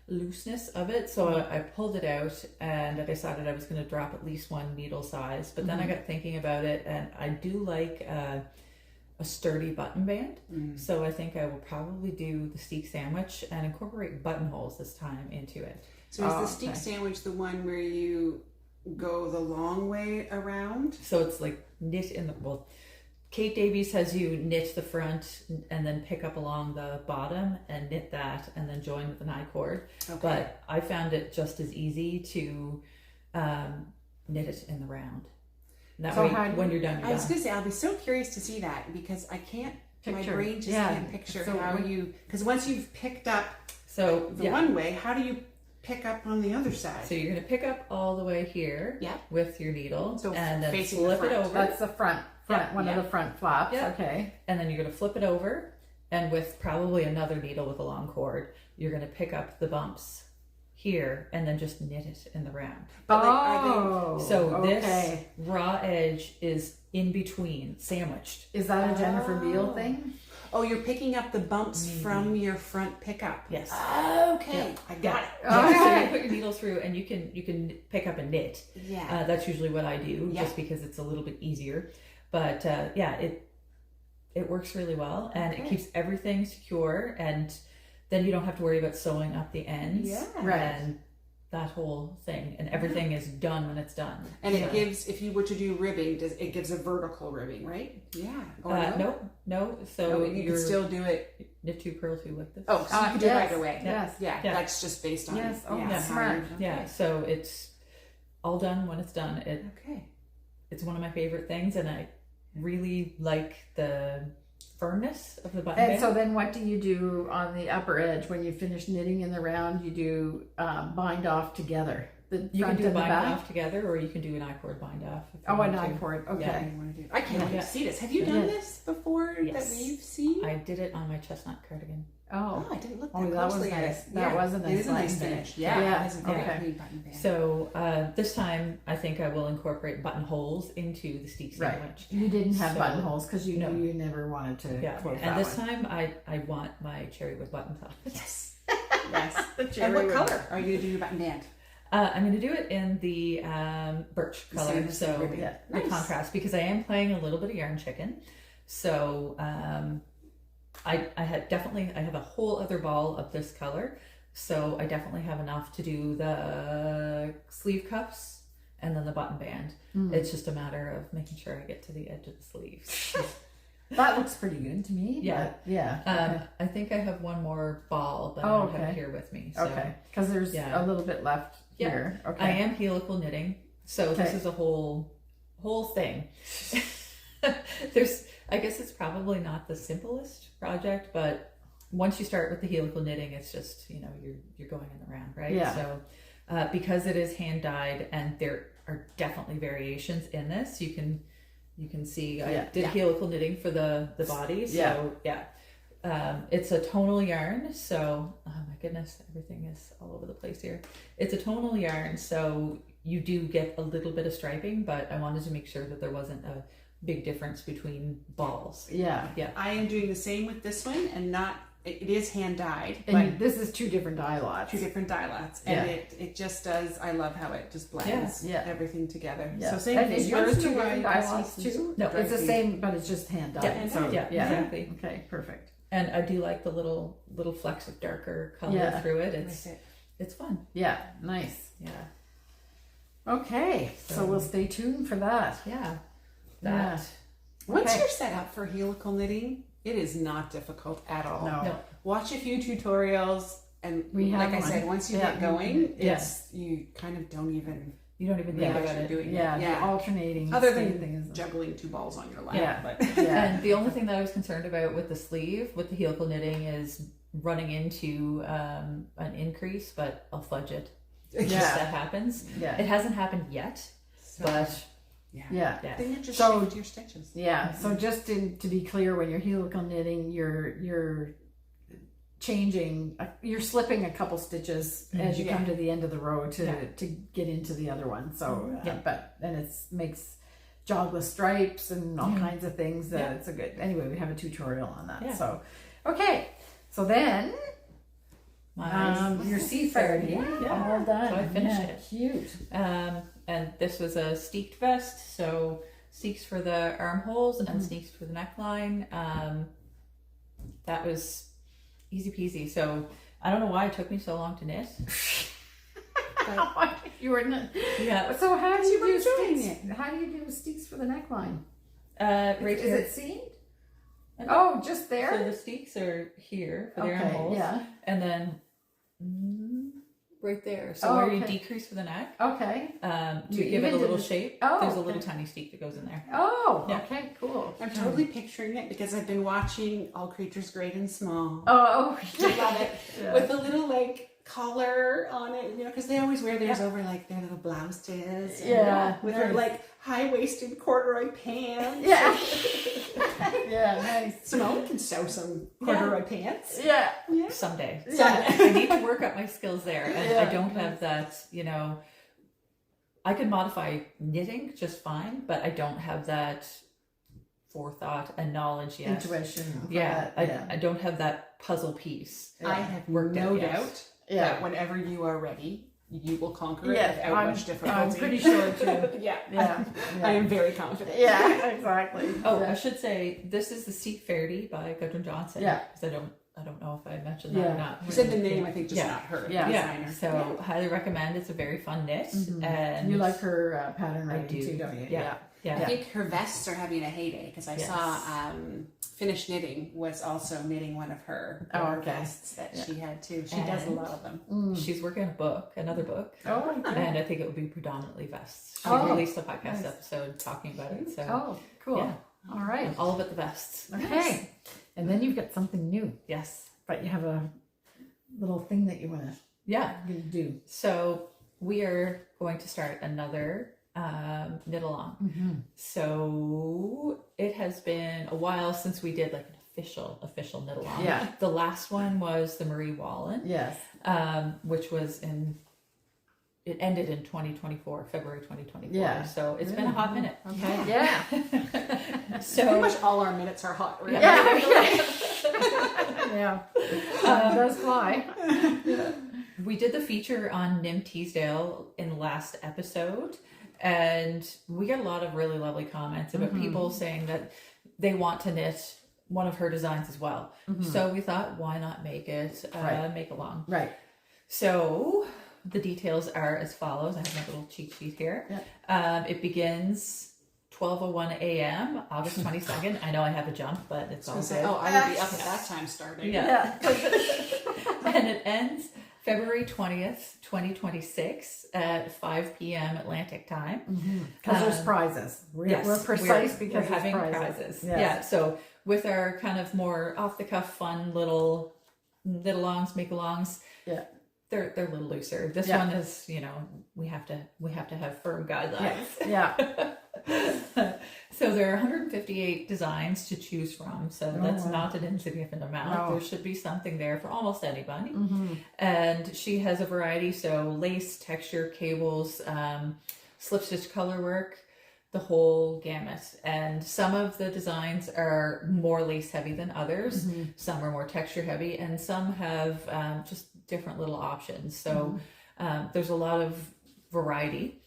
looseness of it, so I pulled it out and I decided I was going to drop at least one needle size, but then I got thinking about it, and I do like a sturdy button band, so I think I will probably do the steak sandwich and incorporate buttonholes this time into it. So is the steak sandwich the one where you go the long way around? So it's like knit in the, Kate Davies has you knit the front and then pick up along the bottom and knit that and then join with an I-cord. Okay. But I found it just as easy to knit it in the round. That way, when you're done, you're done. I was going to say, I'll be so curious to see that, because I can't, my brain just can't picture how you, because once you've picked up the one way, how do you pick up on the other side? So you're going to pick up all the way here with your needle, and then flip it over. That's the front one of the front flaps. Okay. And then you're going to flip it over, and with probably another needle with a long cord, you're going to pick up the bumps here and then just knit it in the round. This raw edge is in between, sandwiched. Is that a Jennifer Beal thing? Oh, you're picking up the bumps from your front pickup. Yes. Okay, I got it. So you put your needle through, and you can pick up and knit. Yeah. That's usually what I do, just because it's a little bit easier. But it works really well, and it keeps everything secure, and then you don't have to worry about sewing up the ends. Yeah. And that whole thing, and everything is done when it's done. And it gives, if you were to do ribbing, it gives a vertical ribbing, right? Yeah. No. So you can still do it. Knit two, purl two like this. Oh, so you can do it right away. Yes. Yeah. That's just based on. Yes. Oh, smart. Yeah. So it's all done when it's done. It's one of my favorite things, and I really like the firmness of the button band. So then what do you do on the upper edge when you finish knitting in the round? You do bind off together. You can do a bind off together, or you can do an I-cord bind off. An I-cord. Okay. Yeah. I can't wait to see this. Have you done this before that we've seen? I did it on my chestnut cardigan. Oh, I didn't look that closely. That was nice. That was a nice. It is a nice finish. Yeah. It is a very clean button band. So this time, I think I will incorporate buttonholes into the steak sandwich. Right. You didn't have buttonholes because you knew you never wanted to close and that this time, I want my cherry with buttons on it. Yes. And what color are you going to do your button band? I'm going to do it in the birch color, so the contrast, because I am playing a little bit of yarn chicken. So I have a whole other ball of this color, so I definitely have enough to do the sleeve cuffs and then the button band. It's just a matter of making sure I get to the edge of the sleeves. That looks pretty good to me. Yeah. I think I have one more ball, but I don't have it here with me. So. Okay, because there's a little bit left here. Okay. I am helical knitting, so this is a whole thing. I guess it's probably not the simplest project, but once you start with the helical knitting, it's just, you know, you're going in the round, right? Yeah. So because it is hand dyed, and there are definitely variations in this, you can see I did helical knitting for the body. So it's a tonal yarn. So oh my goodness, everything is all over the place here. It's a tonal yarn, so you do get a little bit of striping, but I wanted to make sure that there wasn't a big difference between balls. Yeah. I am doing the same with this one, and it is hand dyed, And this is 2 different dye lots. 2 different dye lots, and it just does. I love how it just blends everything together. Yeah. So same And thing. is yours 2 different dye lots too? No, it's the same, but it's just hand dyed. Yeah, So, exactly. Okay, perfect. And I do like the little flecks of darker color through it. It's fun. Yeah, nice. Yeah. Okay, so we'll stay tuned for that. Yeah. Once you're set up for helical knitting, it is not difficult at all. No. Watch a few tutorials, and like I said, once you get going, you kind of don't even think realize about you're it. doing Yeah, it. the alternating. Other than things. juggling 2 balls on your lap. Yeah. But And the only thing that I was concerned about with the sleeve, with the helical knitting, is running into an increase, but I'll fudge it. If that happens. Yeah. It hasn't happened yet, but Yeah. Then you just So- shift your stitches. Yeah. So just to be clear, when you're helical knitting, you're changing, you're slipping a couple stitches as you come to the end of the row to get into the other one. So, and it makes jogless stripes and all kinds of things. It's a good. Anyway, we have a tutorial on that. Yeah. So, okay. So then. Your sea Faerdy, all done. So I finished it. Cute. And this was a steeked vest, so steeks for the armholes and steeks for the neckline. That was easy peasy. So I don't know why it took me so long to knit. You were not. Yeah. So how do you do doing steeks? How do you do steeks for the neckline? Right Is here. it seamed? Oh, just there. So the steeks are here for the Okay, armholes. yeah. And then right there. So where you decrease for the neck. Okay. To You give it a even little did the- shape. Oh, There's a okay. little tiny steek that goes in there. Oh, Yeah. okay, cool. I'm totally picturing it because I've been watching All Creatures Great and Small. Oh, I love it. Yeah. With a little collar on it, you know, because they always wear theirs over their little blouses. Yeah, with nice. her high-waisted corduroy pants. Yeah. Yeah, nice. Simone can sew some corduroy pants. Yeah. Someday. Yeah. I need to work up my skills there. And I don't have that, you know, I could modify knitting just fine, but I don't have that forethought and knowledge yet. Intuition. Yeah. I don't have that puzzle piece. I have Worked no out yet. doubt that whenever you are ready, you will conquer it Yeah, without much difficulty. I'm pretty sure too. Yeah. I am very confident. Yeah, exactly. Oh, I should say this is the Sea Faerdy by Gudrun Johnson. Yeah. Because I don't know if I mentioned that or not. You said the name, I think, just Yeah. not her. Yeah. The Yeah. designer. So highly recommend. It's a very fun knit. And You like her pattern writing do. too, don't you? Yeah. I think her vests are having a heyday because I saw Finish Knitting was also knitting one of her vests that she had too. She does a lot of them. she's working on a book, another book. Oh, And I think it will be predominantly vests. She Oh, released a podcast episode talking about it. So oh, cool. Yeah. All right. all about the vests. Okay. And then you've got something new, Yes. but you have a little thing that you want Yeah. to do. So we are going to start another knit along. So it has been a while since we did like an official knit along. Yeah. The last one was the Marie Wallen, Yes. which was it ended in 2024, February 2024. Yeah. So it's been a hot minute. Okay. Yeah. Pretty So much all our minutes are hot. Right? Yeah. It does fly. we did the feature on Nim Teasdale in the last episode, and we got a lot of really lovely comments about people saying that they want to knit one of her designs as well. So we thought, why not make it make along? Right. So the details are as follows. I have my little cheat sheet here. Yeah. It begins 12:01 a.m. August 22nd. I know I have a jump, but it's all good. I would be up at that time starting. Yeah. And it ends February 20th, 2026 at 5 p.m. Atlantic time. Because there's prizes. We're precise because we're having there's prizes. Yes. Yeah. So with our kind of more off the cuff, fun little knit-alongs, make-alongs. Yeah. They're a little looser. This one is, you know, we have to have firm guidelines. Yeah. So there are 158 designs to choose from. So that's not an insignificant amount. No. There should be something there for almost anybody. Mm-hmm. And she has a variety. So lace, texture, cables, slip stitch color work, the whole gamut. And some of the designs are more lace heavy than others. Mm-hmm. Some are more texture heavy, and some have just different little options. So there's a lot of variety.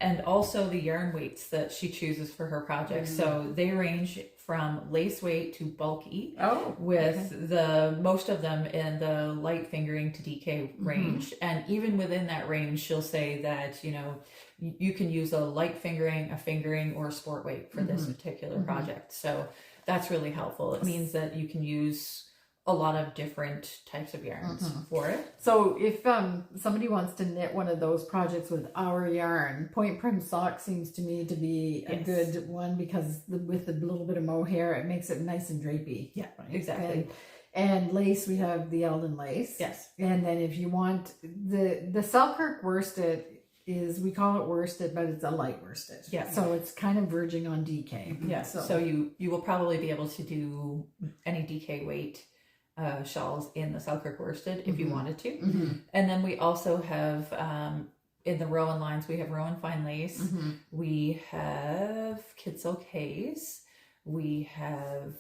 And also the yarn weights that she chooses for her projects. So they range from lace weight to bulky, with the most of them in the light fingering to DK range. And even within that range, she'll say that, you know, you can use a light fingering, a fingering, or a sport weight for this particular project. So that's really helpful. It means that you can use a lot of different types of yarns for it. So if somebody wants to knit one of those projects with our yarn, point prim sock seems to me to be a good one, because with a little bit of mohair, it makes it nice and drapey. Yeah, exactly. And lace, we have the Eldon lace. Yes. And then if you want the Selkirk worsted, we call it worsted, but it's a light worsted. Yeah. So it's kind of verging on DK. Yeah. So you will probably be able to do any DK weight shawls in the Selkirk worsted if you wanted to. And then we also have in the Rowan lines, we have Rowan fine lace, we have kid silk haze, we have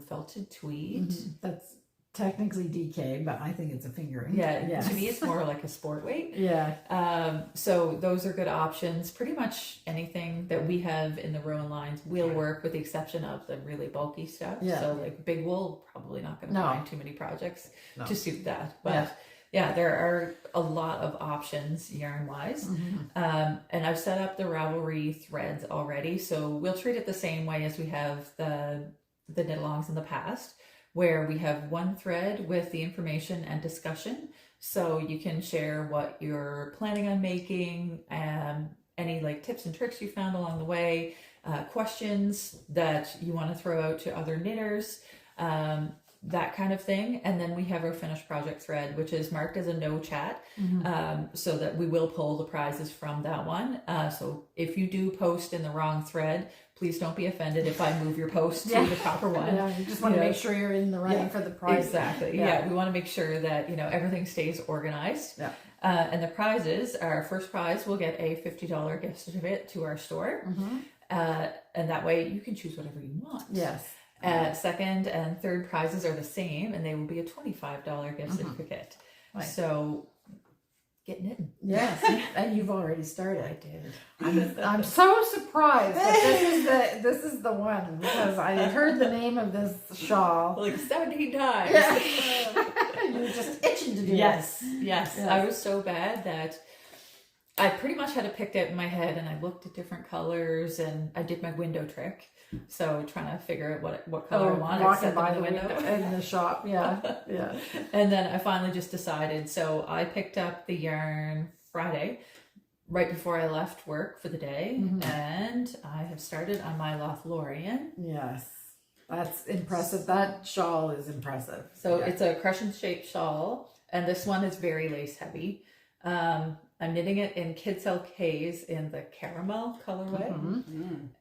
felted tweed. That's technically DK, but I think it's a fingering. Yeah, to me it's more like a sport weight. Yeah. So those are good options. Pretty much anything that we have in the Rowan lines will work, with the exception of the really bulky stuff. Yeah. So like big wool, probably not going to find too many projects to suit that. But Yeah. there are a lot of options yarn wise. And I've set up the Ravelry threads already. So we'll treat it the same way as we have the knit-alongs in the past, where we have one thread with the information and discussion. So you can share what you're planning on making, any like tips and tricks you found along the way, questions that you want to throw out to other knitters, that kind of thing. And then we have our finished project thread, which is marked as a no chat, so that we will pull the prizes from that one. So if you do post in the wrong thread, please don't be offended if I move your post to the proper one. Yeah, you just want to make sure you're in the running for the prize. Exactly. Yeah, we want to make sure that, you know, everything stays organized. Yeah. And the prizes, our first prize will get a $50 gift certificate to our store. And that way you can choose whatever you want. Yes. Second and third prizes are the same, and they will be a $25 gift certificate. Right. So get knitting. Yes, and you've already started. I did. I'm so surprised that this is the one, because I heard the name of this shawl like 17 times. You were just itching to do it. Yes. I was so bad that I pretty much had it picked out in my head, and I looked at different colors, and I did my window trick. So trying to figure out what color I wanted. Walking by the window in the shop. Yeah. And then I finally just decided. So I picked up the yarn Friday, right before I left work for the day, and I have started on my Lothlorien. Yes. That's impressive. That shawl is impressive. So it's a crescent shaped shawl, and this one is very lace heavy. I'm knitting it in Kid Silk Haze in the caramel colorway.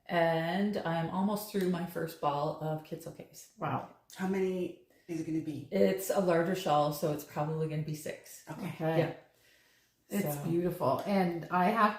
And I'm almost through my first ball of Kid Silk Haze. Wow. How many is it going to be? It's a larger shawl, so it's probably going to be 6. Okay. Yeah. It's beautiful. And I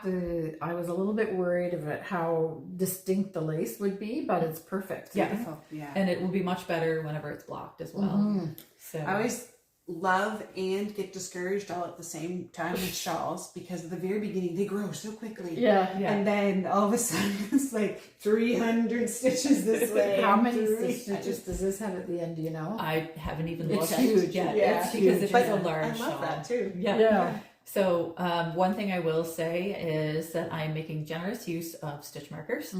was a little bit worried about how distinct the lace would be, but it's perfect. Yeah. Beautiful. Yeah. And it will be much better whenever it's blocked as well. So I always love and get discouraged all at the same time with shawls, because at the very beginning they grow so quickly. Yeah. And then all of a sudden it's like 300 stitches this way. How many stitches does this have at the end? Do you know? I haven't even It's looked huge. yet. Yeah, It's because huge. it's a large I love shawl. that too. Yeah. So one thing I will say is that I'm making generous use of stitch markers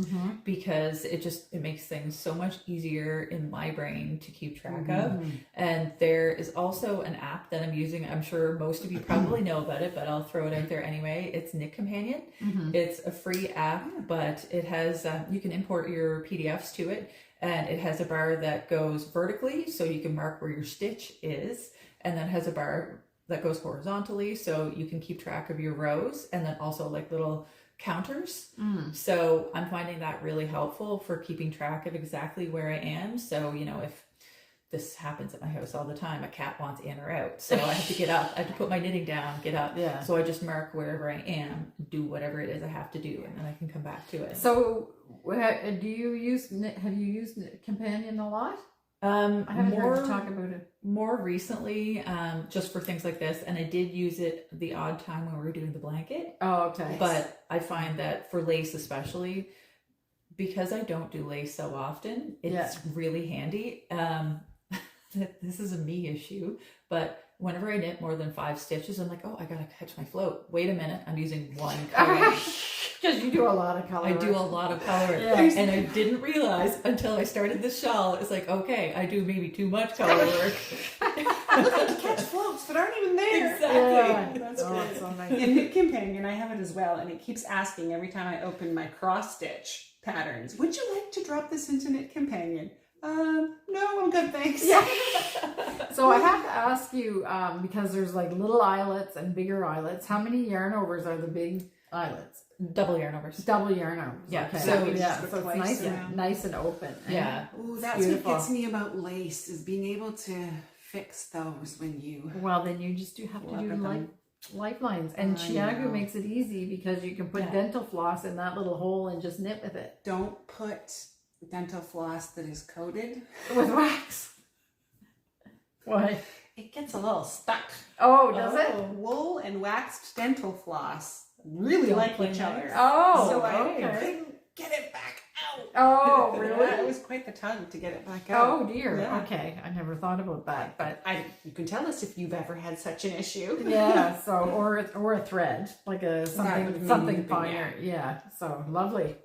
because it makes things so much easier in my brain to keep track of. And there is also an app that I'm using. I'm sure most of you probably know about it, but I'll throw it out there anyway. It's Knit Companion. It's a free app, but it has, you can import your PDFs to it, and it has a bar that goes vertically so you can mark where your stitch is, and then has a bar that goes horizontally so you can keep track of your rows, and then also like little counters. So I'm finding that really helpful for keeping track of exactly where I am. So, you know, if this happens at my house all the time, a cat wants in or out, so I have to get up, I have to put my knitting down, get up. So I just mark wherever I am, do whatever it is I have to do, and then I can come back to it. So have you used Knit Companion a lot? I haven't heard you talk about it. More recently, just for things like this, and I did use it the odd time when we were doing the blanket. Oh, okay. But I find that for lace especially, because I don't do lace so often, it's really handy. This is a me issue, but whenever I knit more than 5 stitches, I'm like, oh, I gotta catch my float. Wait a minute, I'm using one color. Because you do a lot of color. I do a lot of color, and I didn't realize until I started this shawl. It's like, okay, I do maybe too much color work. Looking to catch floats that aren't even there. Exactly. That's good. It's so nice. In Knit Companion, I have it as well, and it keeps asking every time I open my cross stitch patterns, would you like to drop this into Knit Companion? No, I'm good, thanks. Yeah. So I have to ask you, because there's like little eyelets and bigger eyelets, how many yarn overs are the big eyelets? Double yarn overs. Double yarn overs. Yeah. Okay. So it's nice and open. Yeah. Ooh, that's beautiful. what gets me about lace, is being able to fix those when you... Well, then you just have to do lifelines. And Chiagu makes it easy because you can put dental floss in that little hole and just knit with it. Don't put dental floss that is coated with wax. Why? It gets a little stuck. Oh, does it? Wool and waxed dental floss really like each other. Oh, so I couldn't get it back out. Oh, really? Yeah, it was quite the tug to get it back out. Oh dear. Yeah. Okay, I never thought about that, but you can tell us if you've ever had such an issue. Yeah. So or a thread, like something finer. Yeah. So lovely.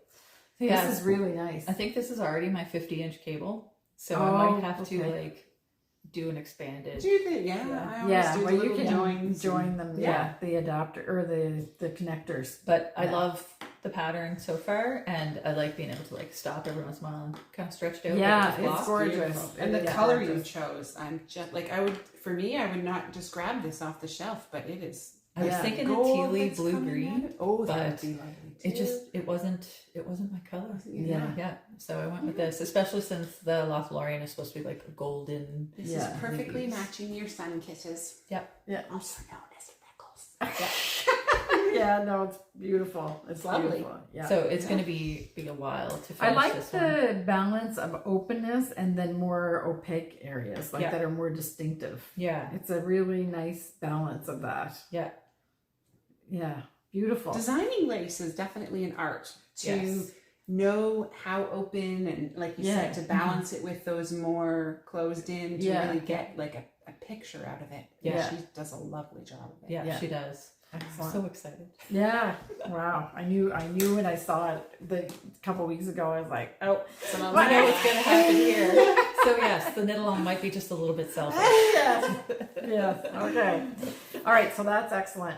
Yeah. This is really nice. I think this is already my 50-inch cable, so I might have to like do an expanded. Do you think? Yeah. Where you can join them. Yeah. The adapter or the connectors. But I love the pattern so far, and I like being able to like stop every once in a while and kind of stretch it out. Yeah, it's gorgeous. And the color you chose, I'm just like, I would not just grab this off the shelf, but it is. I was thinking a tealy blue green. Oh, but that would be lovely too. it wasn't my color. Yeah. So I went with this, especially since the Lothlorien is supposed to be like a golden. This is perfectly matching your sun kisses. Yep. Yeah. Also known as freckles. Yeah, no, it's beautiful. It's lovely. Beautiful. Yeah. So it's going to be a while to finish I like this the balance of openness and then more opaque areas, that are more distinctive. Yeah. It's a really nice balance of that. Yeah. Yeah. Beautiful. Designing lace is definitely an art to know how open and, like you said, to balance it with those more closed in to really get like a picture out of it. Yeah. She does a lovely job of it. Yeah, she does. Excellent. I'm so excited. Yeah. Wow. I knew when I saw it a couple weeks ago. I was like, oh, I know what's going to happen here. So yes, the knit along might be just a little bit selfish. Yes. Okay. All right. So that's excellent.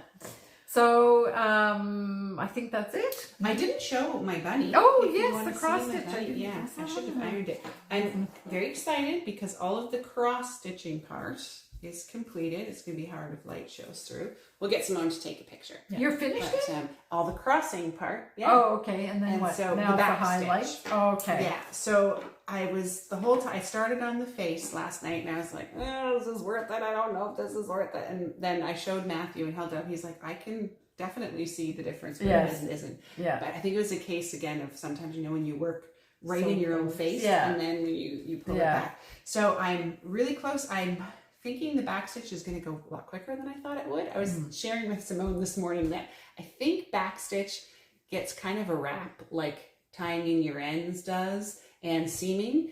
So I think that's it. I didn't show my bunny. Oh yes, the cross stitch. Yeah, I should have ironed it. I'm very excited because all of the cross stitching part is completed. It's going to be hard if light shows through. We'll get Simone to take a picture. Yeah. You're finished it? All the crossing part. Yeah. Oh, okay. And then what? So now the back highlight. stitch. Oh, okay. Yeah. So I was the whole time. I started on the face last night, and I was like, "Oh, this is worth it. I don't know if this is worth it." And then I showed Matthew and held it up. He's like, "I can definitely see the difference between it is and isn't." Yeah. But I think it was a case again of sometimes when you work right in your own face, and then when you pull it back. So I'm really close. I'm thinking the back stitch is going to go a lot quicker than I thought it would. I was sharing with Simone this morning that I think back stitch gets kind of a rap like tying in your ends does and seaming.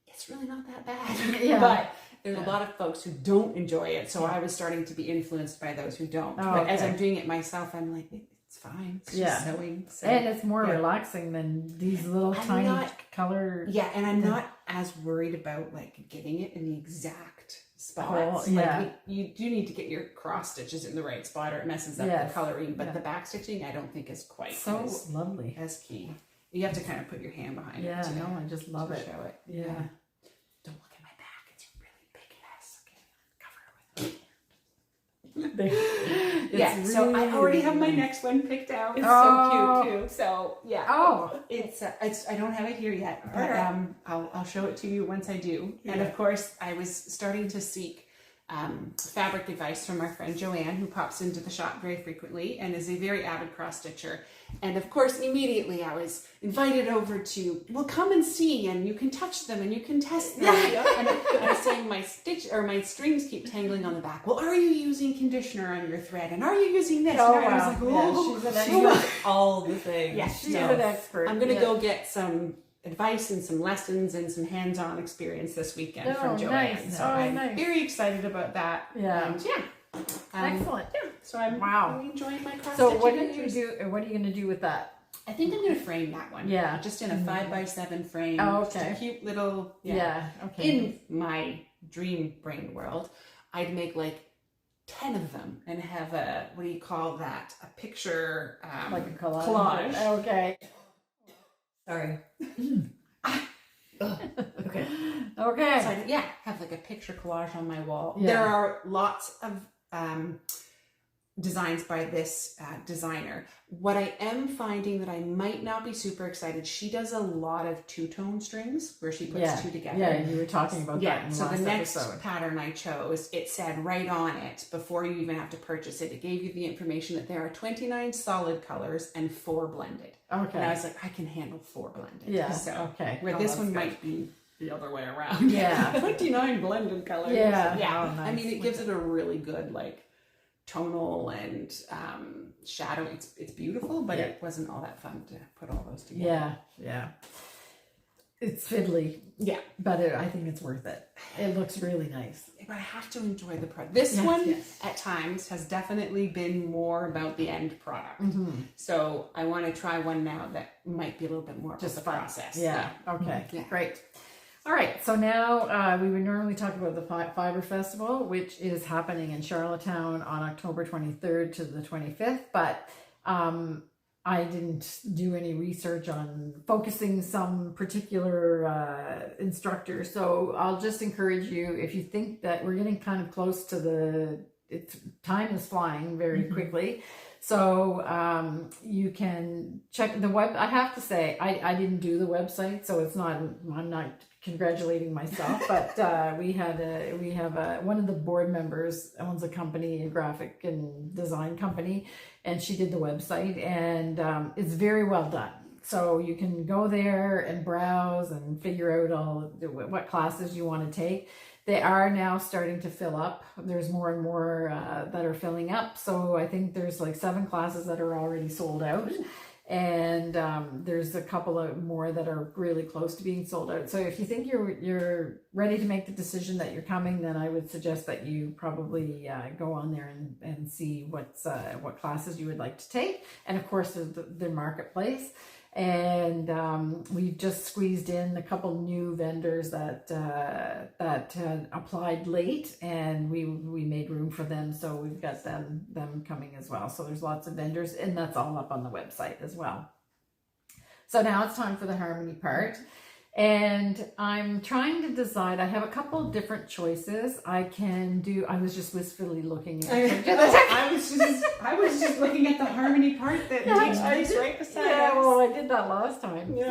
It's really not that bad. But there's a lot of folks who don't enjoy it. So I was starting to be influenced by those who don't. Oh, but as I'm doing it myself, I'm like, it's fine. It's just sewing. So, and it's more relaxing than these little tiny color. Yeah, and I'm not as worried about like getting it in the exact spots. You do need to get your cross stitches in the right spot or it messes up the coloring. But the back stitching, I don't think is quite as lovely as key. You have to kind of put your hand behind it. Yeah, no, I just love it. Show it. Yeah. Don't look at my back. It's a really big mess. Okay, cover it with it. So I already have my next one picked out. It's so cute too. So it's I don't have it here yet, but I'll show it to you once I do. Yeah. And of course, I was starting to seek fabric advice from our friend Joanne, who pops into the shop very frequently and is a very avid cross stitcher. And of course, immediately I was invited over to, well, come and see, and you can touch them and you can test them. And I was saying my strings keep tangling on the back. Well, are you using conditioner on your thread? And are you using this? Oh, and I was like, she's got all the things. Yeah, she's an expert. I'm going to go get some advice and some lessons and some hands-on experience this weekend from Joanne. Nice. So I'm very excited about that. Yeah. And excellent. Yeah. So I'm really enjoying my cross So what are you going to do with that? I think I'm going to frame that one. Yeah. Just in a 5x7 frame. Oh, okay. Just a cute little. Yeah. Okay. In my dream brain world, I'd make like 10 of them and have a, what do you call that? A picture. Like a collage. Okay. Sorry. Okay. So have like a picture collage on my wall. Yeah. There are lots of designs by this designer. What I am finding that I might not be super excited, she does a lot of two-tone strings where she puts two together. Yeah, you were talking about that in the last next episode. Pattern I chose, it said right on it, before you even have to purchase it, it gave you the information that there are 29 solid colors and 4 blended. Okay. And I was like, I can handle 4 blended. Yeah, so, okay. Where this one might be the other way around. Yeah. 29 blended colors. Yeah. Yeah. Oh, nice. I mean, it gives it a really good, like, tonal and shadow. It's beautiful, but it wasn't all that fun to put all those together. Yeah. It's fiddly. Yeah. But I think it's worth it. It looks really nice. But I have to enjoy the product. This one at times has definitely been more about the end product. Mm-hmm. So I want to try one now that might be a little bit more just about the process. Yeah. Okay. Yeah. Great. All right, so now we would normally talk about the Fiber Festival, which is happening in Charlottetown on October 23rd to the 25th, but I didn't do any research on focusing some particular instructor, so I'll just encourage you, if you think that we're getting kind of close to time is flying very quickly, so you can check the web. I have to say, I didn't do the website, so I'm not congratulating myself, but we have one of the board members owns a company, a graphic and design company, and she did the website, and it's very well done. So you can go there and browse and figure out what classes you want to take. They are now starting to fill up. There's more and more that are filling up. So I think there's like 7 classes that are already sold out. And there's a couple of more that are really close to being sold out. So if you think you're ready to make the decision that you're coming, then I would suggest that you probably go on there and see what classes you would like to take. And of course, there's the marketplace. And we've just squeezed in a couple new vendors that had applied late, and we made room for them, so we've got them coming as well. So there's lots of vendors, and that's all up on the website as well. So now it's time for the harmony part. And I'm trying to decide. I have a couple of different choices. I was just wistfully looking at it. I was just looking at the harmony part that takes place right beside us. Yeah, well, I did that last time. Yeah.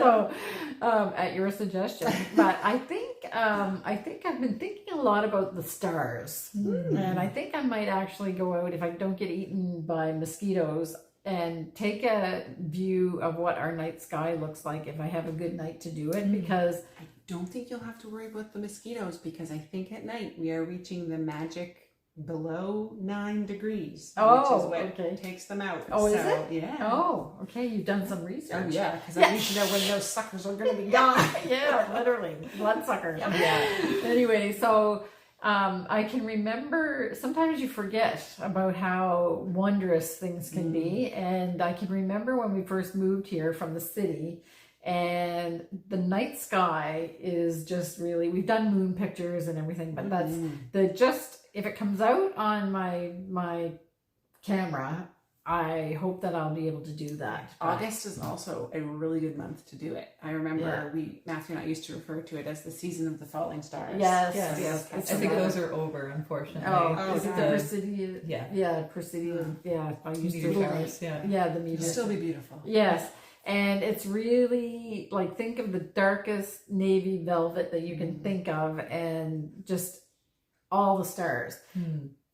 So, at your suggestion. But I think I've been thinking a lot about the stars. And I think I might actually go out, if I don't get eaten by mosquitoes, and take a view of what our night sky looks like if I have a good night to do it, because I don't think you'll have to worry about the mosquitoes, because I think at night we are reaching the magic below 9 degrees, which is what takes them out. Oh, is it? Yeah. Oh, okay. You've done some research. Oh, yeah, because I need to know when those suckers are going to be gone. Yeah, literally bloodsuckers. Yeah. Anyway, so I can remember, sometimes you forget about how wondrous things can be. And I can remember when we first moved here from the city, and the night sky is just really, we've done moon pictures and everything, but if it comes out on my camera, I hope that I'll be able to do that. August is also a really good month to do it. I remember Matthew and I used to refer to it as the season of the falling stars. Yes. I think those are over, unfortunately. Is it the Persidian? Yeah, Persidian. Yeah, I used meteor to. showers, the meteor. It'll still be beautiful. Yes. And it's really like, think of the darkest navy velvet that you can think of, and just all the stars.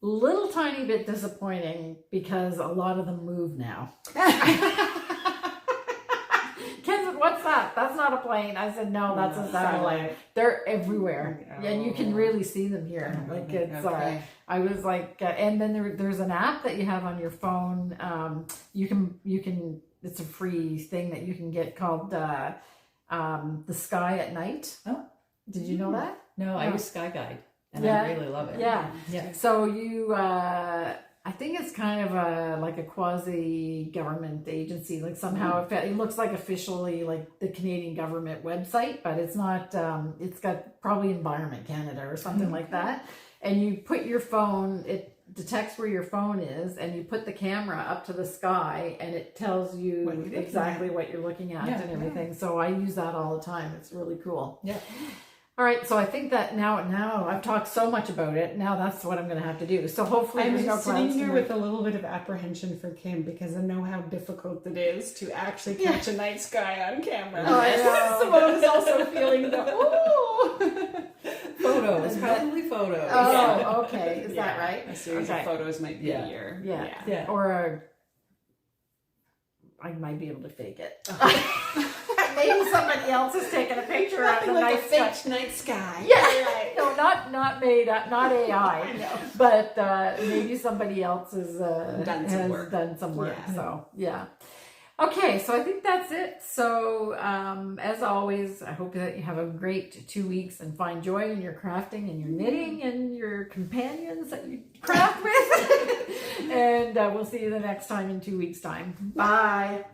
Little tiny bit disappointing because a lot of them move now. Ken said, "What's that? That's not a plane." I said, "No, that's a satellite. They're everywhere, and you can really see them here. Like it's." I was like, and then there's an app that you have on your phone. You can. It's a free thing that you can get called the Sky at Night. Oh, did you know that? No, I use Sky Guide. And I really love it. Yeah. So you, I think it's kind of like a quasi-government agency. Like somehow it looks like officially like the Canadian government website, but it's not. It's got probably Environment Canada or something like that. And you put your phone, it detects where your phone is, and you put the camera up to the sky, and it tells you exactly what you're looking at and everything. So I use that all the time. It's really cool. Yeah. All right, so I think that now I've talked so much about it. Now that's what I'm going to have to do. So hopefully I'm sitting here with a little bit of apprehension for Kim, because I know how difficult it is to actually catch a night sky on camera. Oh, I know. Simone is also feeling the photos, probably photos. Oh, okay. Is that right? A series of photos might be a year. Yeah. Or I might be able to fake it. Maybe somebody else has taken a picture of the like night fake night sky. Yeah, right. No, not made up, not AI. But maybe somebody else has done some work. Yeah. So yeah. Okay, so I think that's it. So as always, I hope that you have a great 2 weeks and find joy in your crafting and your knitting and your companions that you craft with. And we'll see you the next time in 2 weeks' time. Bye.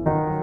Bye.